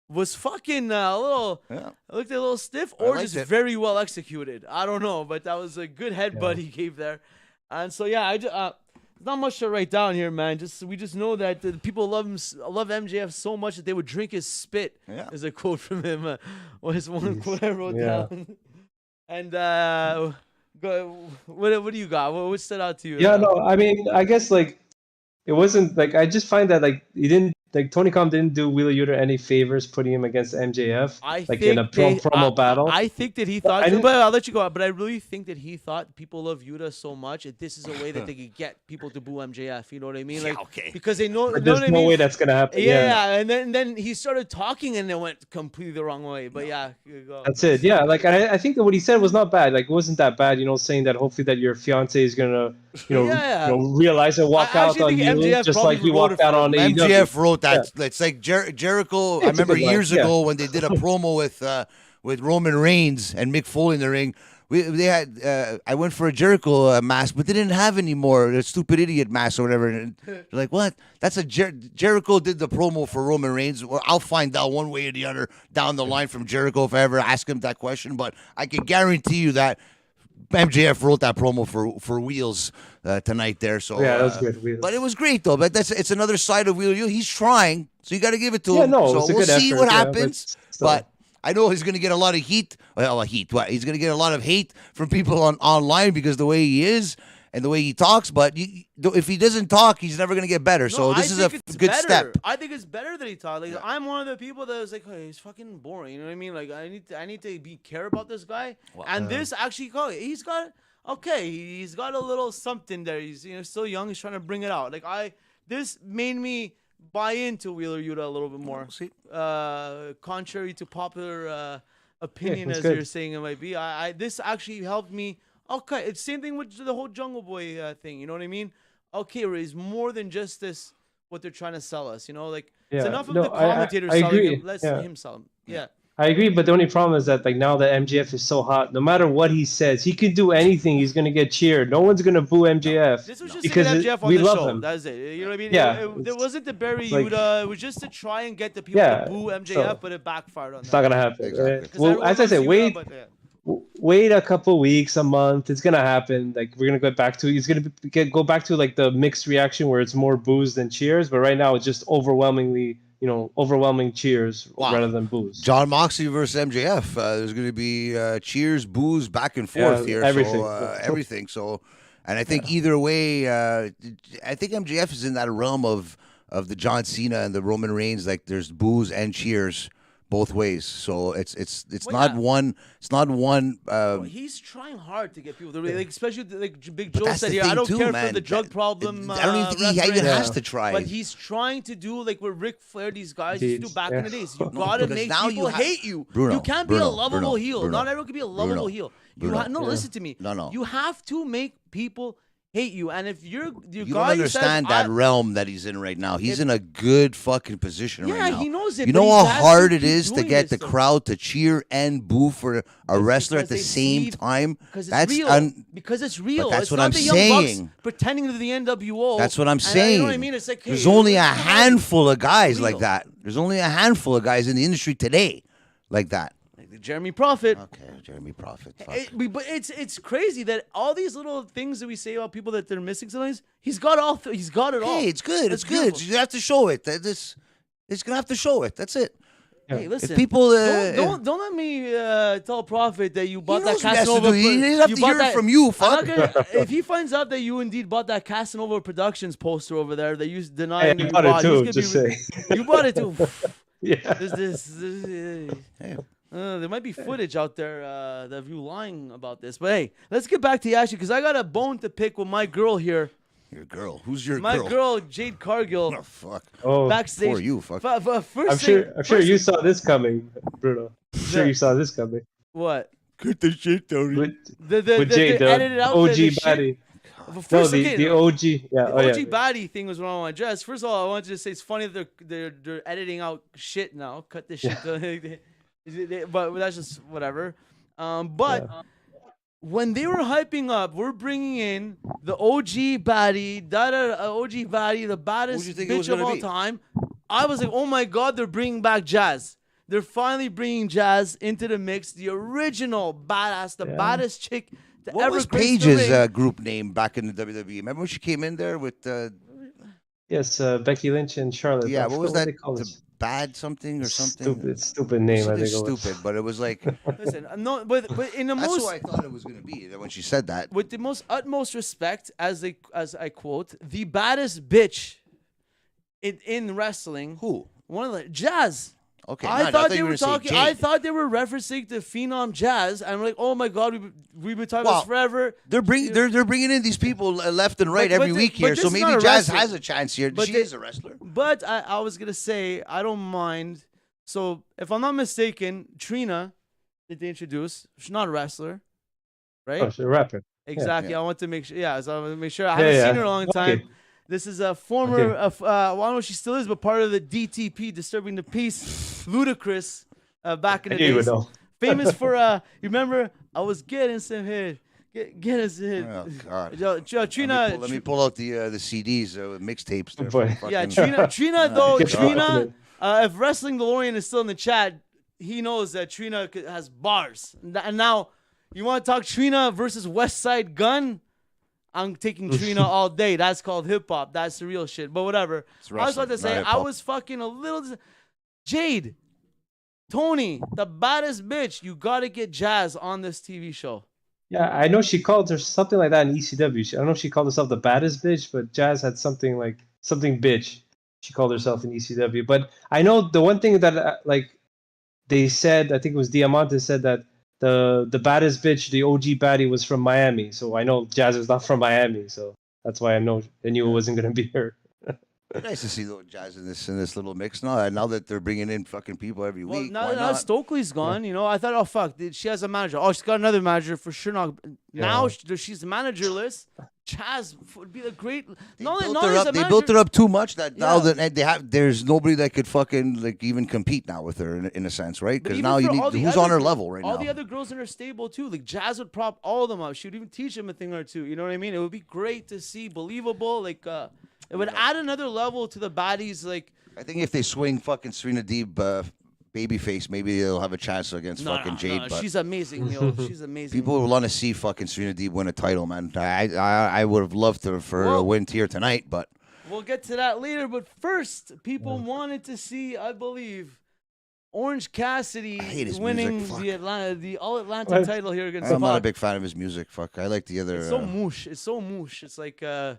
was fucking a little. Yeah. Looked a little stiff, I or liked just it. very well executed. I don't know, but that was a good headbutt he gave there. And so yeah, not much to write down here, man. We just know that the people love MJF so much that they would drink his spit. Yeah. Is a quote from him. Was one quote I wrote Yeah. down. And what do you got? What stood out to you? Yeah, no, I mean, I guess like it wasn't like I just find that like he didn't like Tony Khan didn't do Wheeler Yuta any favors putting him against MJF like in a promo battle. I think that he thought, but I'll let you go out. But I really think that he thought people love Yuta so much that this is a way that they could get people to boo MJF. You know what I mean? Like, Yeah, okay. Because they know. But know there's what I no mean? way that's gonna happen. Yeah, and then he started talking and it went completely the wrong way. But yeah, go. That's it. Yeah, like I think that what he said was not bad. Like it wasn't that bad. You know, saying that hopefully that your fiance is gonna Yeah. realize and walk I out actually on think you MJF just probably like he wrote walked it out for on him. AEW. MJF wrote that. It's like Jericho. I It's a remember good line, years yeah. ago when they did a promo with Roman Reigns and Mick Foley in the ring. They had I went for a Jericho mask, but they didn't have any more. The stupid idiot mask or whatever. And they're like, what? That's a Jericho did the promo for Roman Reigns. Well, I'll find out one way or the other down the line from Jericho if I ever ask him that question. But I can guarantee you that MJF wrote that promo for Wheels tonight there. So Yeah, that was good. Wheels. But it was great though. But it's another side of Wheeler. He's trying, so you got to give it to Yeah, him. no, so it's a we'll good see effort, what yeah, happens. still. But I know he's going to get a lot of heat. Well, heat. What? He's going to get a lot of hate from people online because the way he is and the way he talks. But if he doesn't talk, he's never going to get better. So this is a good step. I think it's better that he talked. Like I'm one of the people that was like, hey, he's fucking boring. You know what I mean? Like I need to care about this guy. And this actually, he's got a little something there. He's still young. He's trying to bring it out. Like this made me buy into Wheeler Yuta a little bit more. Contrary to popular opinion, as good. you're saying it might be. This actually helped me. Okay, it's same thing with the whole Jungle Boy thing. You know what I mean? Okay, it's more than just this. What they're trying to sell us. Like it's Yeah. enough of No, the commentators I selling agree. him. Let's Yeah. him sell him. Yeah. I agree, but the only problem is that like now that MJF is so hot, no matter what he says, he can do anything. He's gonna get cheered. No one's gonna boo MJF This was just because to get MJF on we the love show. him. That's it. You know what I mean? Yeah, It wasn't to bury like- Yuta. It was just to try and get the people Yeah, to boo MJF, so- but it backfired on It's that. not gonna happen. Exactly. Right? 'Cause Well, everyone as I loves said, Yuta, but, yeah. wait a couple weeks, a month. It's gonna happen. Like we're gonna go back to. He's gonna go back to like the mixed reaction where it's more boos than cheers. But right now it's just overwhelming cheers rather than boos. John Moxley versus MJF. There's going to be cheers, boos, back and forth here. everything. So, everything. So, and I think either way, I think MJF is in that realm of the John Cena and the Roman Reigns. Like there's boos and cheers both ways. So it's not one. It's not one. He's trying hard to get people to like, especially like Big Joe that's said the here. I thing don't too, care man. for the drug problem. I don't even think he even wrestling, has to try. But he's trying to do like what Ric Flair, these guys used to do back in the days. You No, gotta because make now people you have- hate you. Bruno, You can't be a Bruno, lovable Bruno, heel. Bruno, Not everyone can be a lovable Bruno, heel. Bruno. Listen to me. No. You have to make people hate you. And if your You guy don't understand says, that realm that he's in right now. He's in a good fucking position right now. Yeah, he knows it, You but know he how has to hard it keep is to doing get this, the though. crowd to cheer and boo for a wrestler at the Because they same see- time. Because it's That's real. Because it's real. that's It's what not I'm the Young saying. Bucks pretending to the NWO. That's what I'm And, saying. You know what I mean? It's like, hey, There's only a it's not handful of guys like real. that. There's only a handful of guys in the industry today like that. Like the Jeremy Prophet. Okay, Jeremy Prophet. Fuck. But it's crazy that all these little things that we say about people that they're missing sometimes, he's got all. He's got it all. Hey, it's good. That's It's good. beautiful. You have to show it. It's gonna have to show it. That's it. Hey, listen. If people, don't let me tell Prophet that you bought that knows what he has to Casanova. do. He doesn't have to bought hear it from you, I'm fuck. not gonna- if he finds out that you indeed bought that Casanova Productions poster over there that you denying Hey, that I you bought it bought, too, he's just gonna be, say. you bought it too. Yeah. There might be footage out there of you lying about this. But hey, let's get back to the action because I got a bone to pick with my girl here. Your girl. Who's your My girl? girl, Jade Cargill. Oh fuck. Oh, Backstage. For you, fuck. I'm sure you saw this coming, Bruno. I'm sure you saw this coming. What? Cut the shit, Tony. With Jade, the edited out OG the shit. baddie. First, No, the OG. Yeah, The OG baddie thing was what I want to address. First of all, I wanted to say it's funny that they're editing out shit now. Cut this shit. But that's just whatever. When they were hyping up, we're bringing in the OG baddie, OG baddie, the baddest bitch of all time. I was like, oh my god, they're bringing back Jazz. They're finally bringing Jazz into the mix. The original badass, the baddest chick to what ever was grace the Paige's ring. group name back in the WWE? Remember when she came in there with Yes, Becky Lynch and Charlotte. yeah, what was that? They call The it? bad something or something? Stupid name. I think it was stupid, but it was like Listen, no, but in the that's most who I thought it was gonna be when she said that. with the most utmost respect, as I quote, the baddest bitch in wrestling. Who? One of the Jazz. Okay, I thought they were talking. talking. I thought they were referencing the Phenom Jazz. I'm like, oh my god, we've been talking about this forever. They're bringing in these people left and right every week here, so maybe Jazz has a chance here. She is a wrestler. But I was gonna say I don't mind. So if I'm not mistaken, Trina that they introduced, she's not a wrestler, right? Oh, she's a rapper. Exactly. Yeah. I want to make sure. Yeah, so I want to make sure. I haven't seen her in a long time. Okay. This is a former, well, I don't know if she still is, but part of the DTP, Disturbing the Peace, Ludacris, back in the days. Famous for, you remember, I was getting some head. Getting some head. Oh God. Trina. Let me pull out the CDs, mixtapes. Yeah, Trina though, Trina, if Wrestling DeLorean is still in the chat, he knows that Trina has bars. And now, you want to talk Trina versus West Side Gun? I'm taking Trina all day. That's called hip hop. That's the real shit. But whatever. I was about to say, I was fucking a little. Jade, Toni, the baddest bitch. You gotta get Jazz on this TV show. Yeah, I know she called her something like that in ECW. I don't know if she called herself the baddest bitch, but Jazz had something like something bitch. She called herself in ECW. But I know the one thing that they said, I think it was D.M.D said that the baddest bitch, the OG baddie, was from Miami. So I know Jazz is not from Miami. So that's why I knew it wasn't gonna be her. Nice to see the Jazz in this little mix. Now that they're bringing in fucking people every week. Now Stokely's gone, I thought, oh fuck, she has a manager. Oh, she's got another manager for sure. Now she's managerless. Chaz would be a great. They built her up too much that now that there's nobody that could fucking even compete now with her in a sense, right? Because now you need who's on her level right now. All the other girls in her stable too. Like Jazz would prop all of them up. She would even teach them a thing or two. You know what I mean? It would be great to see, believable. It would add another level to the baddies. I think if they swing fucking Serena Deeb babyface, maybe they'll have a chance against fucking Jade. No, but she's amazing, yo. She's amazing. People would want to see fucking Serena Deeb win a title, man. I would have loved for her to win here tonight, but we'll get to that later. But first, people wanted to see, I believe, Orange Cassidy winning the All Atlantic title here against I'm not a big fan of his music. Fuck, I like the other. It's so moosh. It's so moosh. It's like the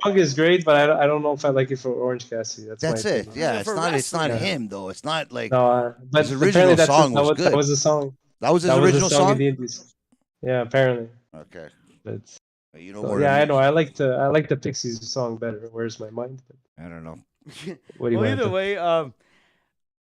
song is great, but I don't know if I like it for Orange Cassidy. That's it. Opinion. Yeah, it's not him though. It's not like but his original song was good. That was the song. That was his original song. Yeah, apparently. Okay. But I know. I like the Pixies song better. Where's my mind? But I don't know. What do you either way,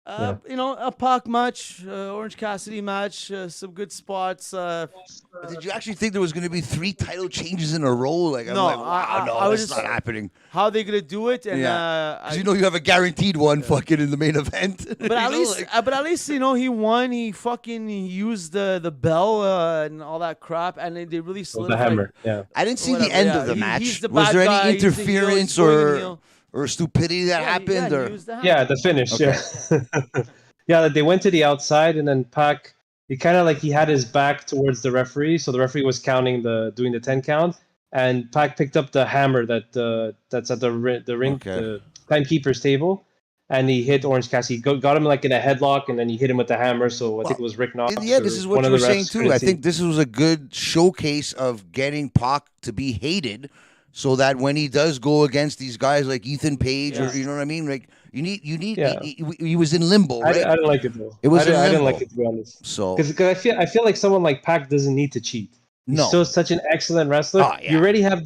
a Pac match, Orange Cassidy match, some good spots. Did you actually think there was going to be 3 title changes in a row? That's not happening. How are they going to do it? And because you have a guaranteed one fucking in the main event. But at least he won. He used the bell and all that crap, and they really solidified. The hammer. Yeah. I didn't see the end of the match. Was there any interference or stupidity that happened? The finish. Okay. Yeah, they went to the outside, and then Pac, he kind of he had his back towards the referee, so the referee was doing the 10 count, and Pac picked up the hammer that's at the ring, the timekeeper's table, and he hit Orange Cassidy. Got him in a headlock, and then he hit him with the hammer. So I think it was Rick Knox. Yeah, this is what you were saying too. I think this was a good showcase of getting Pac to be hated. So that when he does go against these guys like Ethan Page, or you know what I mean, you need. He was in limbo, right? I didn't like it though. It was. I didn't like it, to be honest. So because I feel like someone like Pac doesn't need to cheat. He's No. such an excellent wrestler. Oh, yeah. You already had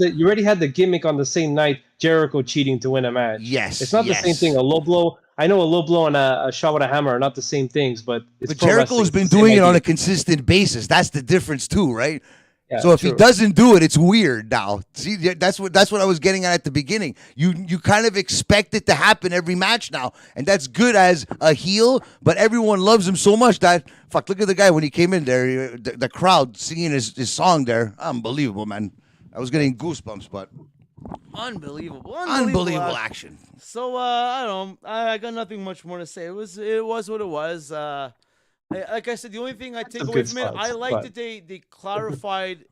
the gimmick on the same night, Jericho cheating to win a match. Yes, It's not the same thing. A low blow. I know a low blow and a shot with a hammer are not the same things, but it's But pro Jericho wrestling. has It's been the same doing it on idea. a consistent basis. That's the difference too, right? Yeah, so if he true. doesn't do it, it's weird now. See, that's what I was getting at the beginning. You kind of expect it to happen every match now, and that's good as a heel. But everyone loves him so much that look at the guy when he came in there, the crowd singing his song there, unbelievable, man. I was getting goosebumps, but Unbelievable action. So I don't know. I got nothing much more to say. It was what it was. Like I said, the only thing I take away from it, I like that they clarified,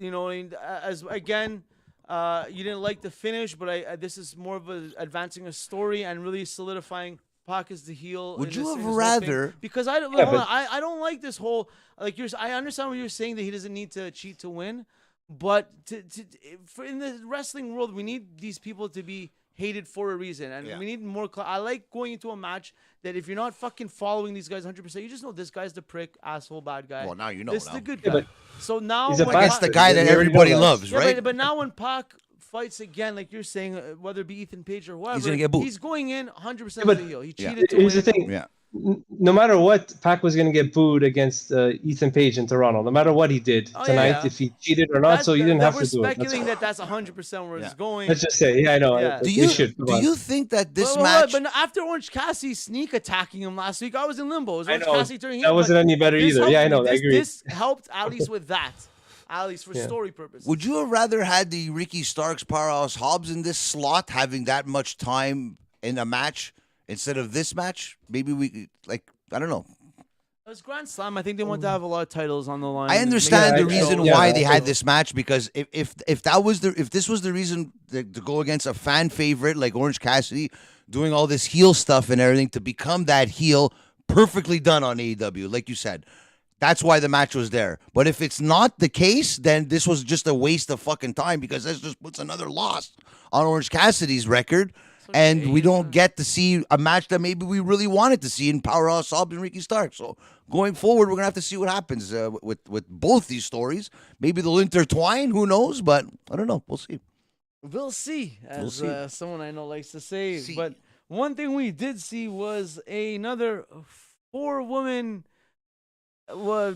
as again, you didn't like the finish, but this is more of advancing a story and really solidifying Pac as the heel. Would you have rather? Because I don't like this whole I understand what you're saying that he doesn't need to cheat to win, but in the wrestling world, we need these people to be hated for a reason, and we need more. I like going into a match that if you're not fucking following these guys 100%, you just know this guy's the prick, asshole, bad guy. Well, now you know. This is the good guy. So now that's the guy that everybody loves, right? But now when Pac fights again, like you're saying, whether it be Ethan Page or whoever, he's gonna get booed. He's going in 100% as a heel. He cheated to Here's win. the thing. Yeah. No matter what, Pac was going to get booed against Ethan Page in Toronto. No matter what he did tonight, if he cheated or not, so you didn't have to do it. We're speculating that's 100% where it's going. Let's just say, I know. Yeah. Do you think that this match? But after Orange Cassidy sneak attacking him last week, I was in limbo. Was I Orange know. Cassidy turning That wasn't any better either. Yeah, I know. I agree. This helped at least with that. At least for story purposes. Would you have rather had the Ricky Starks Powerhouse Hobbs in this slot, having that much time in a match instead of this match? Maybe I don't know. It was Grand Slam. I think they want to have a lot of titles on the line. I understand the reason why they had this match, because if this was the reason to go against a fan favorite like Orange Cassidy, doing all this heel stuff and everything to become that heel, perfectly done on AEW, like you said. That's why the match was there. But if it's not the case, then this was just a waste of fucking time, because this just puts another loss on Orange Cassidy's record. And we don't get to see a match that maybe we really wanted to see in Powerhouse Hobbs and Ricky Starks. So going forward, we're going to have to see what happens with both these stories. Maybe they'll intertwine. Who knows? But I don't know. We'll see. We'll see, as someone I know likes to say. But one thing we did see was another 4-woman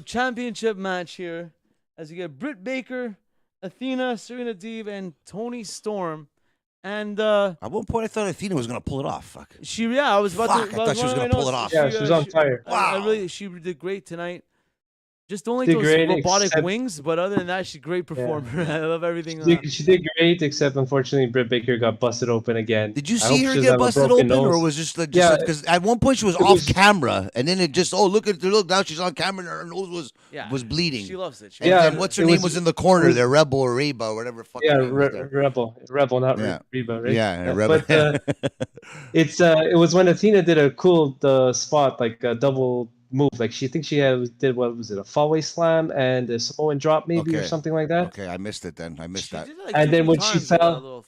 championship match here, as you get Britt Baker, Athena, Serena Deeb, and Toni Storm. And at one point, I thought Athena was gonna pull it off. Fuck. I was about to. I thought she was gonna pull it off. Yeah, she was on fire. Wow. She did great tonight. Just don't like those robotic wings, but other than that, she's a great performer. I love everything. She did great, except unfortunately, Britt Baker got busted open again. Did you see her get busted open, or was just because at one point she was off camera, and then it just look now she's on camera and her nose was bleeding. She loves it. And what's her name was in the corner there, Rebel or Reba or whatever. Rebel, not Reba, right? Yeah, Rebel. But it was when Athena did a cool spot, like a double move, like she did what was it, a fallaway slam and a Samoan drop maybe or something like that. Okay, I missed it then. I missed that. And then when she fell,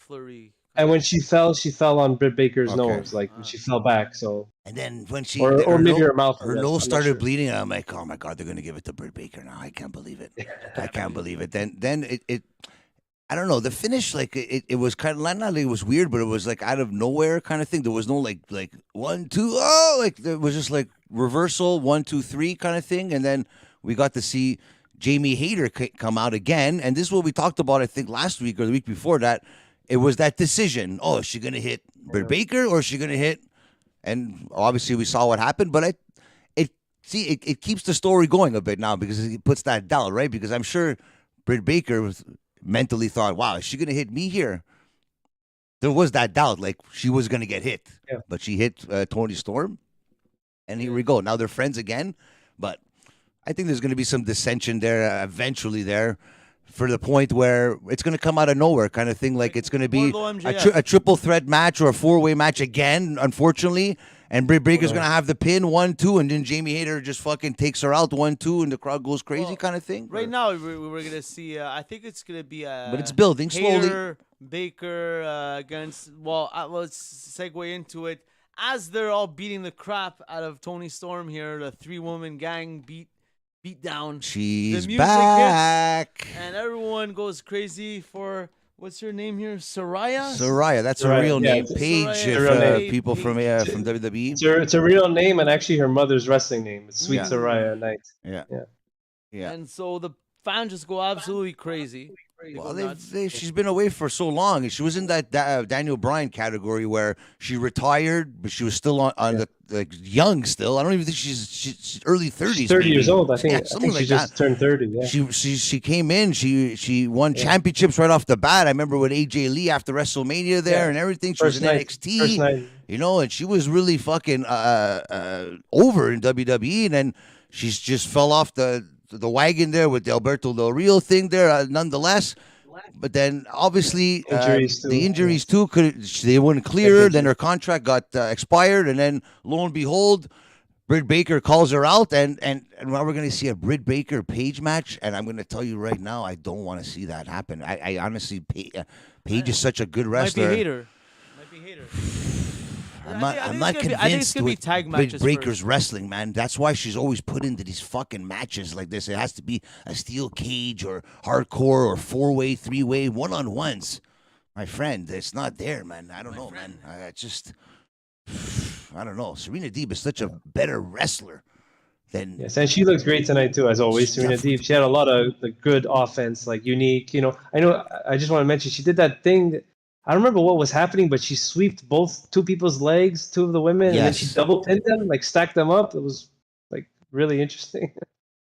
she fell on Britt Baker's nose, like when she fell back. So and then when she or maybe her mouth, her nose started bleeding, and I'm like, oh my god, they're gonna give it to Britt Baker now. I can't believe it. I can't believe it. Then it. I don't know, the finish, like it was kind of not like it was weird, but it was like out of nowhere kind of thing. There was no like 1, 2, like it was just like reversal 1, 2, 3 kind of thing, and then we got to see Jamie Hayter come out again, and this is what we talked about, I think last week or the week before that. It was that decision. Oh, is she gonna hit Britt Baker or is she gonna hit? And obviously we saw what happened, but it keeps the story going a bit now because it puts that doubt, right? Because I'm sure Britt Baker mentally thought, wow, is she going to hit me here? There was that doubt, like she was going to get hit. Yeah. But she hit Toni Storm, and here we go. Now they're friends again, but I think there's going to be some dissension there eventually there for the point where it's going to come out of nowhere kind of thing. Like it's going to be a triple threat match or a 4-way match again, unfortunately. And Britt Baker's going to have the pin 1, 2, and then Jamie Hayter just fucking takes her out 1, 2, and the crowd goes crazy kind of thing. Right now, we're going to see, I think it's going to be but it's building slowly. Hayter, Baker against, let's segue into it. As they're all beating the crap out of Toni Storm here, the 3-woman gang beat beat down. She's the music back. Hits, and everyone goes crazy for what's her name here? Soraya? Soraya, that's her real name. Paige, Soraya. if people from WWE. It's a real name and actually her mother's wrestling name. It's Sweet Soraya Knight. Yeah. And so the fans just go absolutely crazy. Well, she's been away for so long. She was in that Daniel Bryan category where she retired, but she was still on the young still. I don't even think she's early 30s. She's 30 years old, I think. I think she just turned 30. Yeah. She came in. She won champiompips right off the bat. I remember with AJ Lee after WrestleMania there and everything. She was in NXT. You know, and she was really fucking over in WWE, and then she's just fell off the wagon there with the Alberto Del Rio thing there, nonetheless. But then obviously the injuries too they wouldn't clear. Then her contract got expired, and then lo and behold, Britt Baker calls her out, and now we're going to see a Britt Baker Paige match. And I'm going to tell you right now, I don't want to see that happen. I honestly, Paige is such a good wrestler. Might be hater. I'm not convinced with Britt Baker's wrestling, man. That's why she's always put into these fucking matches like this. It has to be a steel cage or hardcore or 4-way, 3-way, one-on-ones. My friend, it's not there, man. I don't know, man. I don't know. Serena Deeb is such a better wrestler than. Yes, and she looks great tonight too, as always. Serena Deeb. She had a lot of the good offense, like unique. You know, I just want to mention she did that thing that. I don't remember what was happening, but she sweeped two people's legs, two of the women, and then she double pinned them, like stacked them up. It was like really interesting.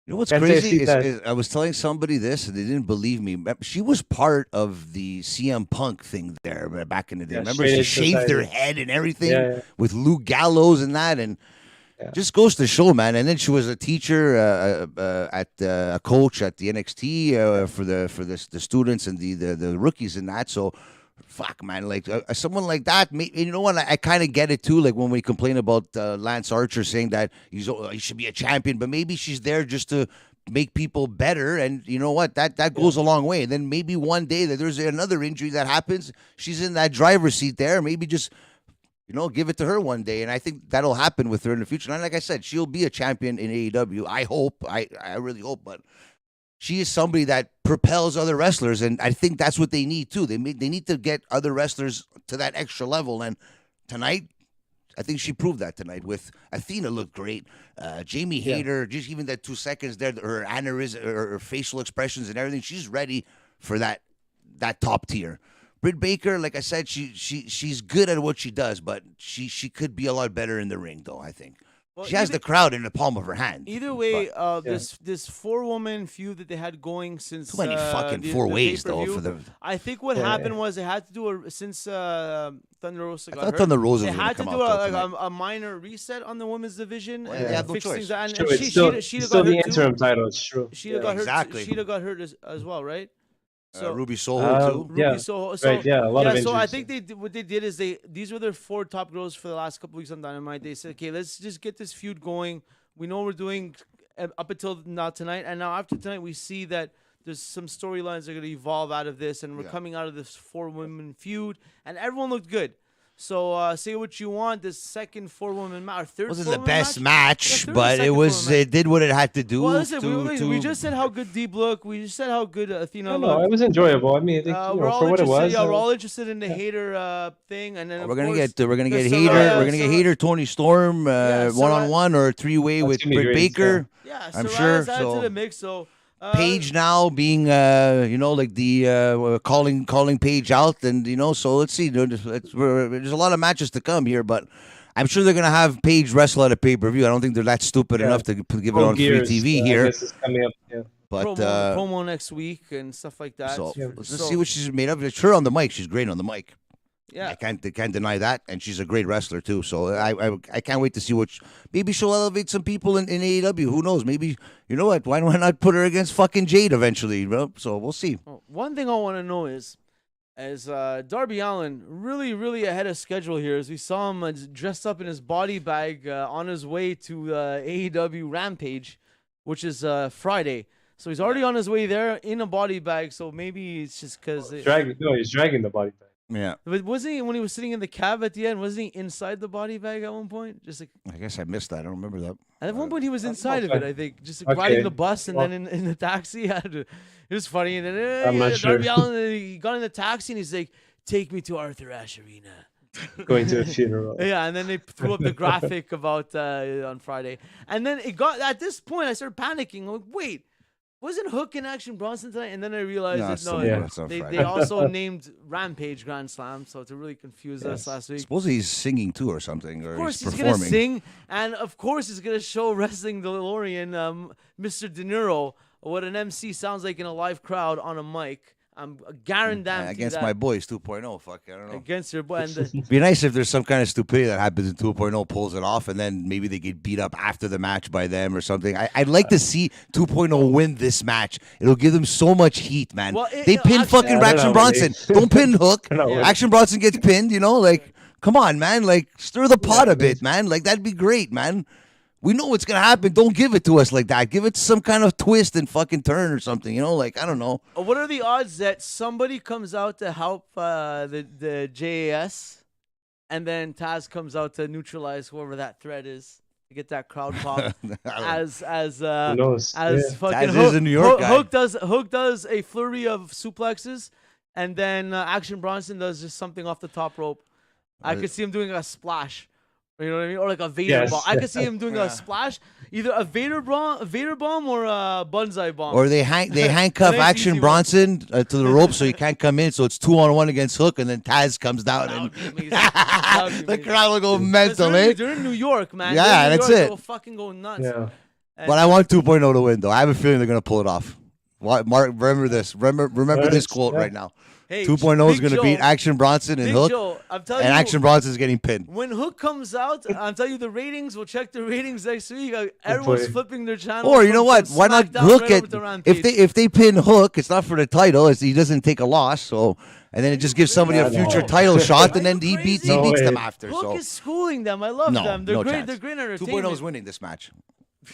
You know what's crazy is I was telling somebody this, and they didn't believe me. She was part of the CM Punk thing there back in the day. Remember, she shaved her head and everything with Luke Gallows and that, and just goes to show, man. And then she was a teacher, a coach at the NXT for the students and the rookies and that. So. Fuck, man, like someone like that, you know what, I kind of get it too, like when we complain about Lance Archer saying that he should be a champion, but maybe she's there just to make people better, and you know what, that goes a long way. And then maybe one day that there's another injury that happens, she's in that driver's seat there, maybe just, you know, give it to her one day, and I think that'll happen with her in the future. And like I said, she'll be a champion in AEW, I hope, I really hope, but she is somebody that propels other wrestlers, and I think that's what they need too. They need to get other wrestlers to that extra level. And tonight, I think she proved that tonight. With Athena looked great. Jamie Hayter, just even that 2 seconds there, her aneurysm, her facial expressions and everything. She's ready for that top tier. Britt Baker, like I said, she's good at what she does, but she could be a lot better in the ring, though. I think. Well, she has the crowd in the palm of her hand. Either way, this 4-woman feud that they had going since too many fucking 4 ways though for the. I think what happened was they had to do since Thunder Rosa got hurt. Thunder Rosa they had to do a minor reset on the women's division. Well, they have no choice. And it's still the interim title. It's true. Sheeta got hurt as well, right? So Ruby Soho too. Ruby Soho. So, right, yeah, a lot of injuries. So I think what they did is these were their 4 top girls for the last couple weeks on Dynamite. They said, okay, let's just get this feud going. We know we're doing up until not tonight, and now after tonight we see that there's some storylines that are going to evolve out of this, and we're coming out of this 4-woman feud, and everyone looked good. So say what you want. This second 4-woman match, third wasn't the best match, but it did what it had to do. Well, listen, we just said how good Deeb looked. We just said how good Athena looked. No, it was enjoyable. I mean, for what it was. Yeah, we're all interested in the hater thing, and then we're gonna get hater Toni Storm 1-on-1 or 3-way with Britt Baker. Yeah, I'm sure. So to the mix. So. Paige now being, like the calling Paige out, and so let's see. There's a lot of matches to come here, but I'm sure they're gonna have Paige wrestle at a pay-per-view. I don't think they're that stupid enough to give it on free TV here. This is coming up. Yeah. But promo next week and stuff like that. So let's see what she's made of. It's her on the mic. She's great on the mic. Yeah, I can't deny that, and she's a great wrestler too. So I can't wait to see maybe she'll elevate some people in AEW. Who knows? Maybe what? Why not put her against fucking Jade eventually? So we'll see. One thing I want to know is Darby Allin really, really ahead of schedule here, as we saw him dressed up in his body bag on his way to AEW Rampage, which is Friday. So he's already on his way there in a body bag. So maybe it's just because he's dragging the body bag. Yeah. But wasn't he, when he was sitting in the cab at the end, wasn't he inside the body bag at one point? Just like, I guess I missed that. I don't remember that. at one point he was inside of it, I think. Just Okay. riding the bus and then in the taxi. It was funny. And then I'm not sure. Darby Allin, he got in the taxi and he's like, take me to Arthur Ashe Arena. Going to a funeral. Yeah, and then they threw up the graphic about on Friday. And then it got, at this point, I started panicking. I'm like, wait, wasn't Hook in Action Bronson tonight? And then I realized they also named Rampage Grand Slam, so to really confuse us last week. Supposedly he's singing too or something. Or of course, he's going to performing. sing, and of course, he's going to show Wrestling DeLorean, Mr. De Niro, what an MC sounds like in a live crowd on a mic. I'm guaranteed against my boys 2.0. Fuck, I don't know. Against your boy. And be nice if there's some kind of stupidity that happens in 2.0, pulls it off, and then maybe they get beat up after the match by them or something. I'd like to see 2.0 win this match. It'll give them so much heat, man. Well, they pin fucking Action Bronson. Don't pin Hook. Action Bronson gets pinned, like, come on, man. Like, stir the pot a bit, man. Like, that'd be great, man. We know what's going to happen. Don't give it to us like that. Give it some kind of twist and fucking turn or something, like, I don't know. What are the odds that somebody comes out to help the JAS and then Taz comes out to neutralize whoever that threat is to get that crowd pop as fucking Taz Hook, is a New York guy. Hook does a flurry of suplexes and then Action Bronson does just something off the top rope. I could see him doing a splash. You know what I mean? Or like a Vader bomb. I could see him doing a splash, either a Vader bomb or a Banzai bomb. Or they handcuff Action Bronson to the rope so he can't come in, so it's 2-on-1 against Hook, and then Taz comes down and the crowd will go mental, eh? They're in New York, man. Yeah, that's it. They'll fucking go nuts. Yeah. But I want 2.0 to win, though. I have a feeling they're gonna pull it off. Mark, remember this. Remember this quote right now. Hey, 2.0 is going to beat Action Bronson and Hook, and Action Bronson is getting pinned. When Hook comes out, I'll tell you the ratings. We'll check the ratings next week. Everyone's flipping their channel. Or you know what? Why not Hook it? If they pin Hook, it's not for the title. He doesn't take a loss. So and then it just gives somebody a future title shot, and then he beats them after. Hook is schooling them. I love them. They're great. They're great entertainment. 2.0 is winning this match.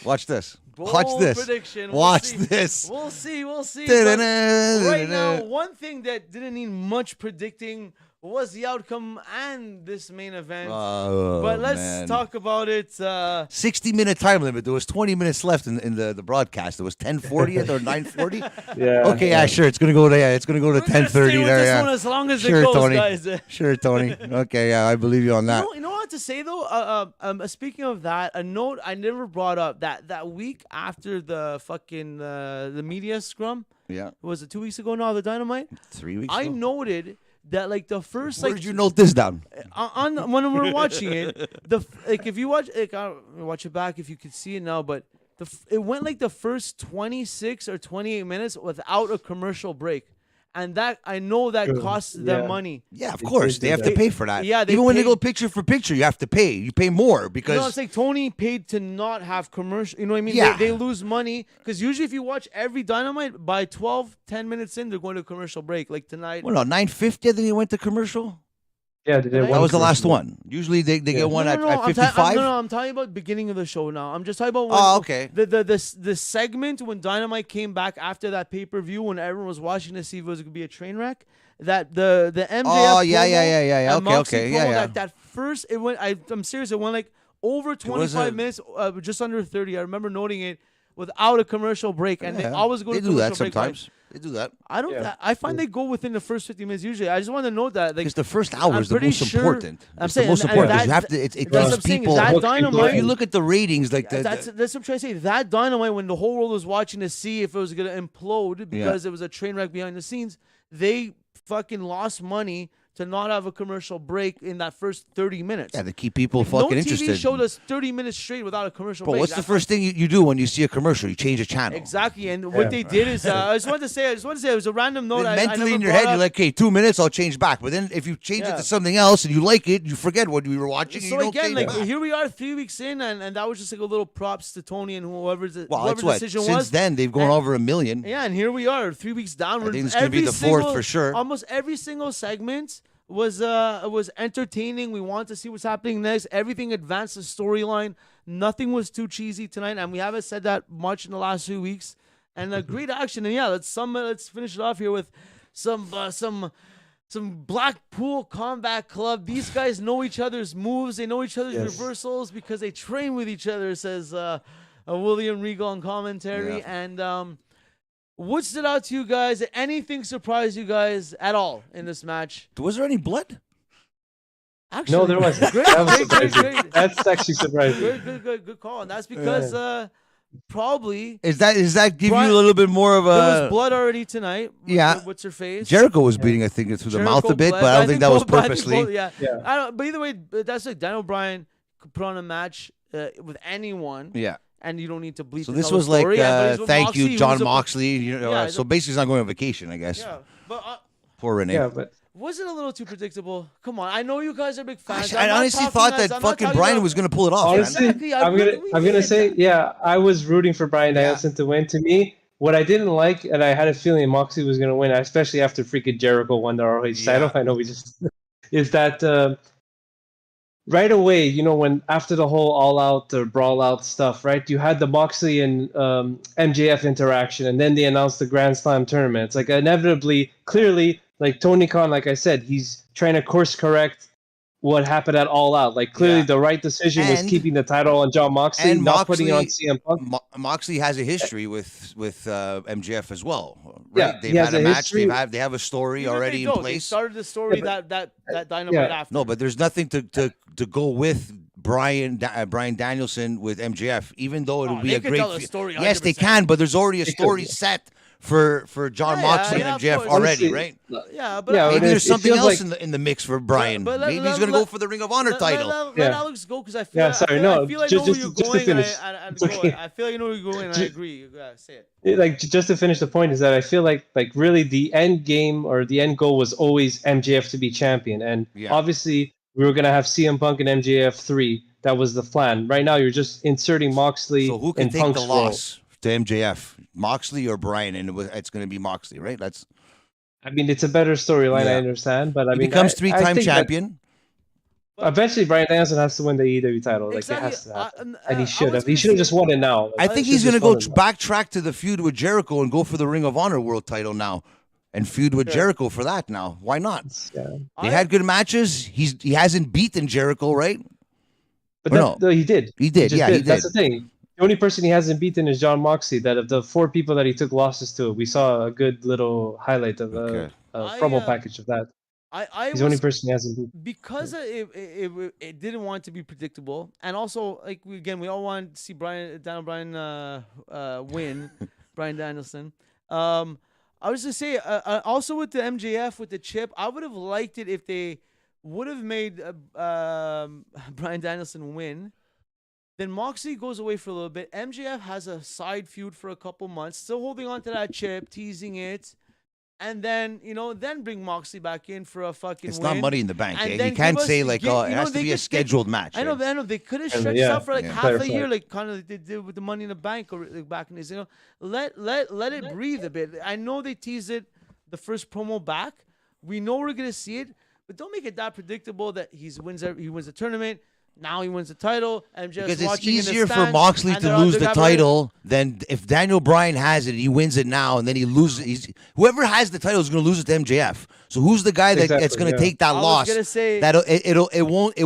Watch this. Bold Watch this. Prediction. Watch this. We'll see. Right now, one thing that didn't need much predicting was the outcome and this main event. But let's talk about it. 60-minute time limit. There was 20 minutes left in the broadcast. It was 10:40 or 9:40. Yeah. Okay. Yeah. Sure. It's gonna go to 10:30 there. This Yeah. one as long as Sure, it goes, Tony. guys. Sure, Tony. Okay. Yeah. I believe you on that. You know what to say though? Speaking of that, a note I never brought up that week after the fucking the media scrum. Yeah. Was it 2 weeks ago now? The Dynamite. 3 weeks. I noted that like the first Where did you note this down? On when we were watching it, if you watch I'll watch it back if you could see it now, but it went like the first 26 or 28 minutes without a commercial break. And that I know that costs them money. Yeah, of course. They have to pay for that. Yeah, even when they go picture for picture, you have to pay. You pay more because it's like Tony paid to not have commercial. You know what I mean? Yeah. They lose money because usually if you watch every Dynamite, by 10 minutes in, they're going to a commercial break. Like tonight. Well, no, 9:50. Then he went to commercial. Yeah, they did that was the last one. Usually they get one at 55. I'm talking about beginning of the show now. I'm just talking about when, the segment when Dynamite came back after that pay-per-view when everyone was watching to see if it was going to be a train wreck. That the MJF promo, Okay. That first it went. I'm serious. It went like over 25 minutes, just under 30. I remember noting it without a commercial break, and they always go to commercial break. They do that sometimes. They do that. I find they go within the first 50 minutes usually. I just want to note that because the first hour is the most important. I'm saying the most important. You have to. It gives people. That Dynamite, if you look at the ratings, like that's what I'm trying to say. That Dynamite, when the whole world was watching to see if it was going to implode because it was a train wreck behind the scenes, they fucking lost money to not have a commercial break in that first 30 minutes. Yeah, to keep people fucking interested. No TV showed us 30 minutes straight without a commercial break. But what's the first thing you do when you see a commercial? You change the channel. Exactly, and what they did is, I just wanted to say, it was a random note. Mentally in your head, you're like, okay, 2 minutes, I'll change back. But then if you change it to something else and you like it, you forget what we were watching. So again, like here we are 3 weeks in, and that was just like a little props to Tony and whoever's decision was. Since then, they've gone over 1 million. Yeah, and here we are 3 weeks down. I think it's going to be the fourth for sure. Almost every single segment was entertaining. We wanted to see what's happening next. Everything advanced the storyline. Nothing was too cheesy tonight, and we haven't said that much in the last few weeks. And great action. And yeah, let's finish it off here with some some Blackpool Combat Club. These guys know each other's moves. They know each other's reversals because they train with each other, says William Regal on commentary. Yeah. And what stood out to you guys? Anything surprised you guys at all in this match? Was there any blood? Actually, No, there wasn't. Great, That was great. surprising. That's actually surprising. Good call. And that's because probably Is that give Brian, you a little bit more of a? there was blood already tonight. What's her face? Jericho was beating, I think, through the mouth a bit, bled, but I don't think that was purposely. But either way, that's like Daniel Bryan could put on a match with anyone. Yeah. And you don't need to bleed. So this was like, thank you, John Moxley. So basically, he's not going on vacation, I guess. Yeah, but poor Renee. Yeah, but was it a little too predictable? Come on, I know you guys are big fans. I honestly thought that fucking Bryan was going to pull it off. Honestly, man. I'm gonna say, I was rooting for Bryan Danielson to win. To me, what I didn't like, and I had a feeling Moxley was gonna win, especially after freaking Jericho won the ROH title. I know we just is that. Right away, when after the whole all-out or brawl-out stuff, right? You had the Moxley and MJF interaction, and then they announced the Grand Slam tournament. It's like inevitably, clearly, like Tony Khan, like I said, he's trying to course correct what happened at All Out. Like clearly, the right decision was keeping the title on John Moxley and not putting it on CM Punk. Moxley has a history with MJF as well. Right? Yeah, they've had a match. They have a story already in place. They started the story that Dynamite after. No, but there's nothing to go with Bryan Danielson with MJF, even though it would be a great story. Yes, they can, but there's already a story set for John Moxley and MJF already, right? Yeah, but maybe there's something else like, in the mix for Bryan. Maybe he's going to go for the Ring of Honor title. Let Alex go because I feel like I know where you're going. I feel like you know where you're going, and I agree. You gotta say it. Like just to finish the point is that I feel like really the end game or the end goal was always MJF to be champion, and obviously we were gonna have CM Punk and MJF 3. That was the plan. Right now you're just inserting Moxley. So who can in take Punk's the loss to MJF? Moxley or Bryan? And it's going to be Moxley, right? I mean, it's a better storyline. I understand, but he becomes three-time champion. Eventually, Bryan Danielson has to win the AEW title. Exactly. Like it has to happen, and he should have. He should have just won it now. I think he's going to go backtrack to the feud with Jericho and go for the Ring of Honor World Title now, and feud with Jericho for that now. Why not? Yeah. They had good matches. He hasn't beaten Jericho, right? But no, he did. He did. He did. That's the thing. The only person he hasn't beaten is John Moxley. That of the 4 people that he took losses to, we saw a good little highlight of a promo package of that. He's the only person he hasn't beaten. Because it didn't want to be predictable, and also like we all want to see Daniel Bryan win, Bryan Danielson. I was to say also with the MJF with the chip, I would have liked it if they would have made Bryan Danielson win. Then Moxley goes away for a little bit. MJF has a side feud for a couple months, still holding on to that chip, teasing it. And then, then bring Moxley back in for a fucking It's win. not Money in the Bank. You can't say it has to be a scheduled match. I know. They could have stretched out for half a year, like kind of they did with the Money in the Bank or back in the days. Let it breathe a bit. I know they teased it the first promo back. We know we're gonna see it, but don't make it that predictable that he wins the tournament. Now he wins the title. Because it's easier for Moxley to lose the title than if Daniel Bryan has it, he wins it now, and then he loses. Whoever has the title is going to lose it to MJF. So who's the guy that's going to take that loss? It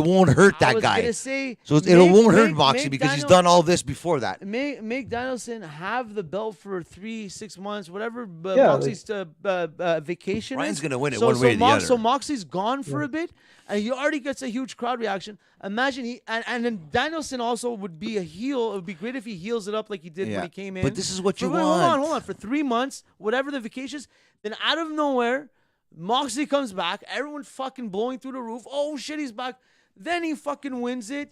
won't hurt that guy. It won't hurt Moxley because he's done all this before that. Make Danielson have the belt for 3-6 months, whatever. Moxley's vacation. Bryan's going to win it one way or the other. So Moxley's gone for a bit, and he already gets a huge crowd reaction. Imagine and then Danielson also would be a heel. It would be great if he heals it up like he did when he came in. But this is what you want. Hold on. For 3 months, whatever the vacations, then out of nowhere, Moxley comes back. Everyone fucking blowing through the roof. Oh shit, he's back. Then he fucking wins it.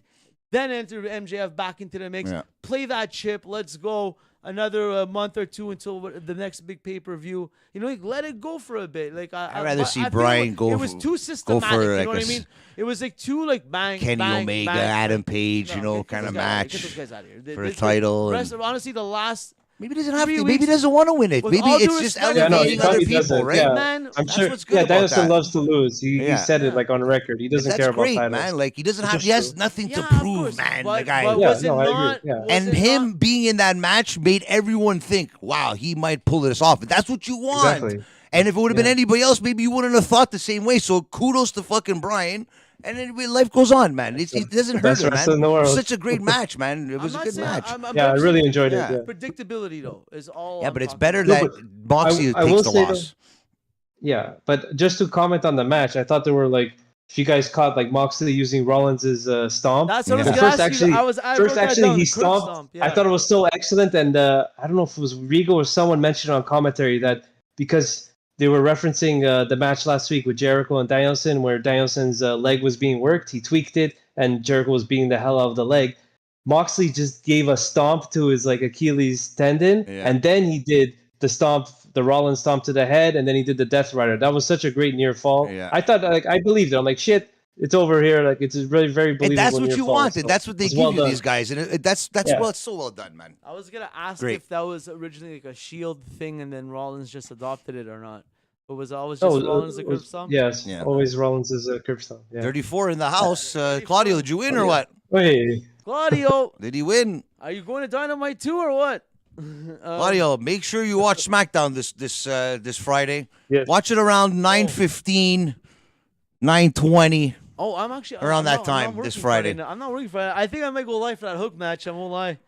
Then enter MJF back into the mix. Yeah. Play that chip. Let's go. Another month or two until the next big pay-per-view. Let it go for a bit. I'd rather see Bryan go. It was too systematic. You know what I mean? It was like too bang. Kenny Omega, Adam Page, kind of match. Get those guys out of here. For a title. Honestly, the last. Maybe he doesn't have to. Maybe he doesn't want to win it. Maybe it's just elevating other people, right? Yeah. Man, I'm sure. Danielson loves to lose. He said it on record. He doesn't care about titles. Man. He doesn't have. He has nothing to prove, man. The guy. I agree. And him being in that match made everyone think, "Wow, he might pull this off." And that's what you want. Exactly. And if it would have been anybody else, maybe you wouldn't have thought the same way. So kudos to fucking Bryan. And then life goes on, man. It doesn't hurt him, man. It was such a great match, man. It was a good match. I really enjoyed it. Yeah. Predictability, though, is all. Yeah, but it's better that Moxley takes the loss. Yeah, but just to comment on the match, I thought there were like, if you guys caught like Moxley using Rollins's stomp. That's what I was going to ask you. First, actually, he stomped. I thought it was so excellent, and I don't know if it was Rigo or someone mentioned on commentary that because they were referencing the match last week with Jericho and Danielson, where Danielson's leg was being worked. He tweaked it, and Jericho was beating the hell out of the leg. Moxley just gave a stomp to his like Achilles tendon, and then he did the stomp, the Rollins stomp to the head, and then he did the Death Rider. That was such a great near fall. Yeah. I thought, like, I believed it. I'm like, shit, it's over here. Like, it's really very believable. And that's what you wanted. So that's what they give you, these guys, and that's well, it's so well done, man. I was gonna ask if that was originally like a Shield thing, and then Rollins just adopted it or not. But was it always just Rollins a curve stomp? Yes, always Rollins is a curve stomp. Yeah. 34 in the house. Claudio, did you win or what? Hey. Claudio, did he win? Are you going to Dynamite too or what? Claudio, make sure you watch SmackDown this Friday. Yes. Watch it around 9:15, 9:20. Oh, I'm actually around that time this Friday. I'm not working Friday. I think I might go live for that hook match. I won't lie.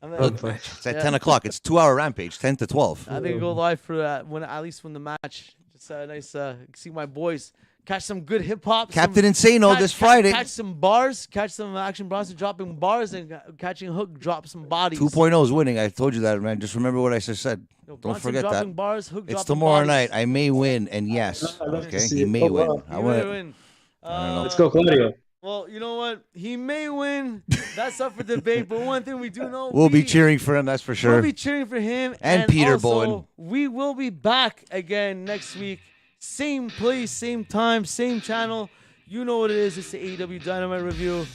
It's at 10 o'clock. It's 2-hour Rampage, 10 to 12. I think I'll go live for that at least when the match. Just nice see my boys. Catch some good hip hop. Captain Insano this Friday. Catch some bars. Catch some Action Bronson dropping bars and catching Hook drop some bodies. 2.0 is winning. I told you that, man. Just remember what I just said. Don't forget that. Bars, Hook it's tomorrow night. I may win, and yes, okay, he may win. I win. Let's go, Claudio. Well, you know what? He may win. That's up for debate. But one thing we do know, we'll be cheering for him. That's for sure. We'll be cheering for him and Peter also, Bowen. We will be back again next week. Same place, same time, same channel. You know what it is. It's the AEW Dynamite review.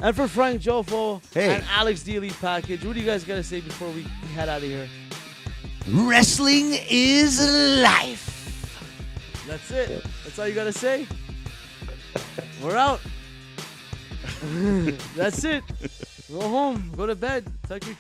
And for Frank Jofo and Alex D. Elite Package, what do you guys got to say before we head out of here? Wrestling is life. That's it. That's all you got to say? We're out. That's it. Go home. Go to bed. Tuck your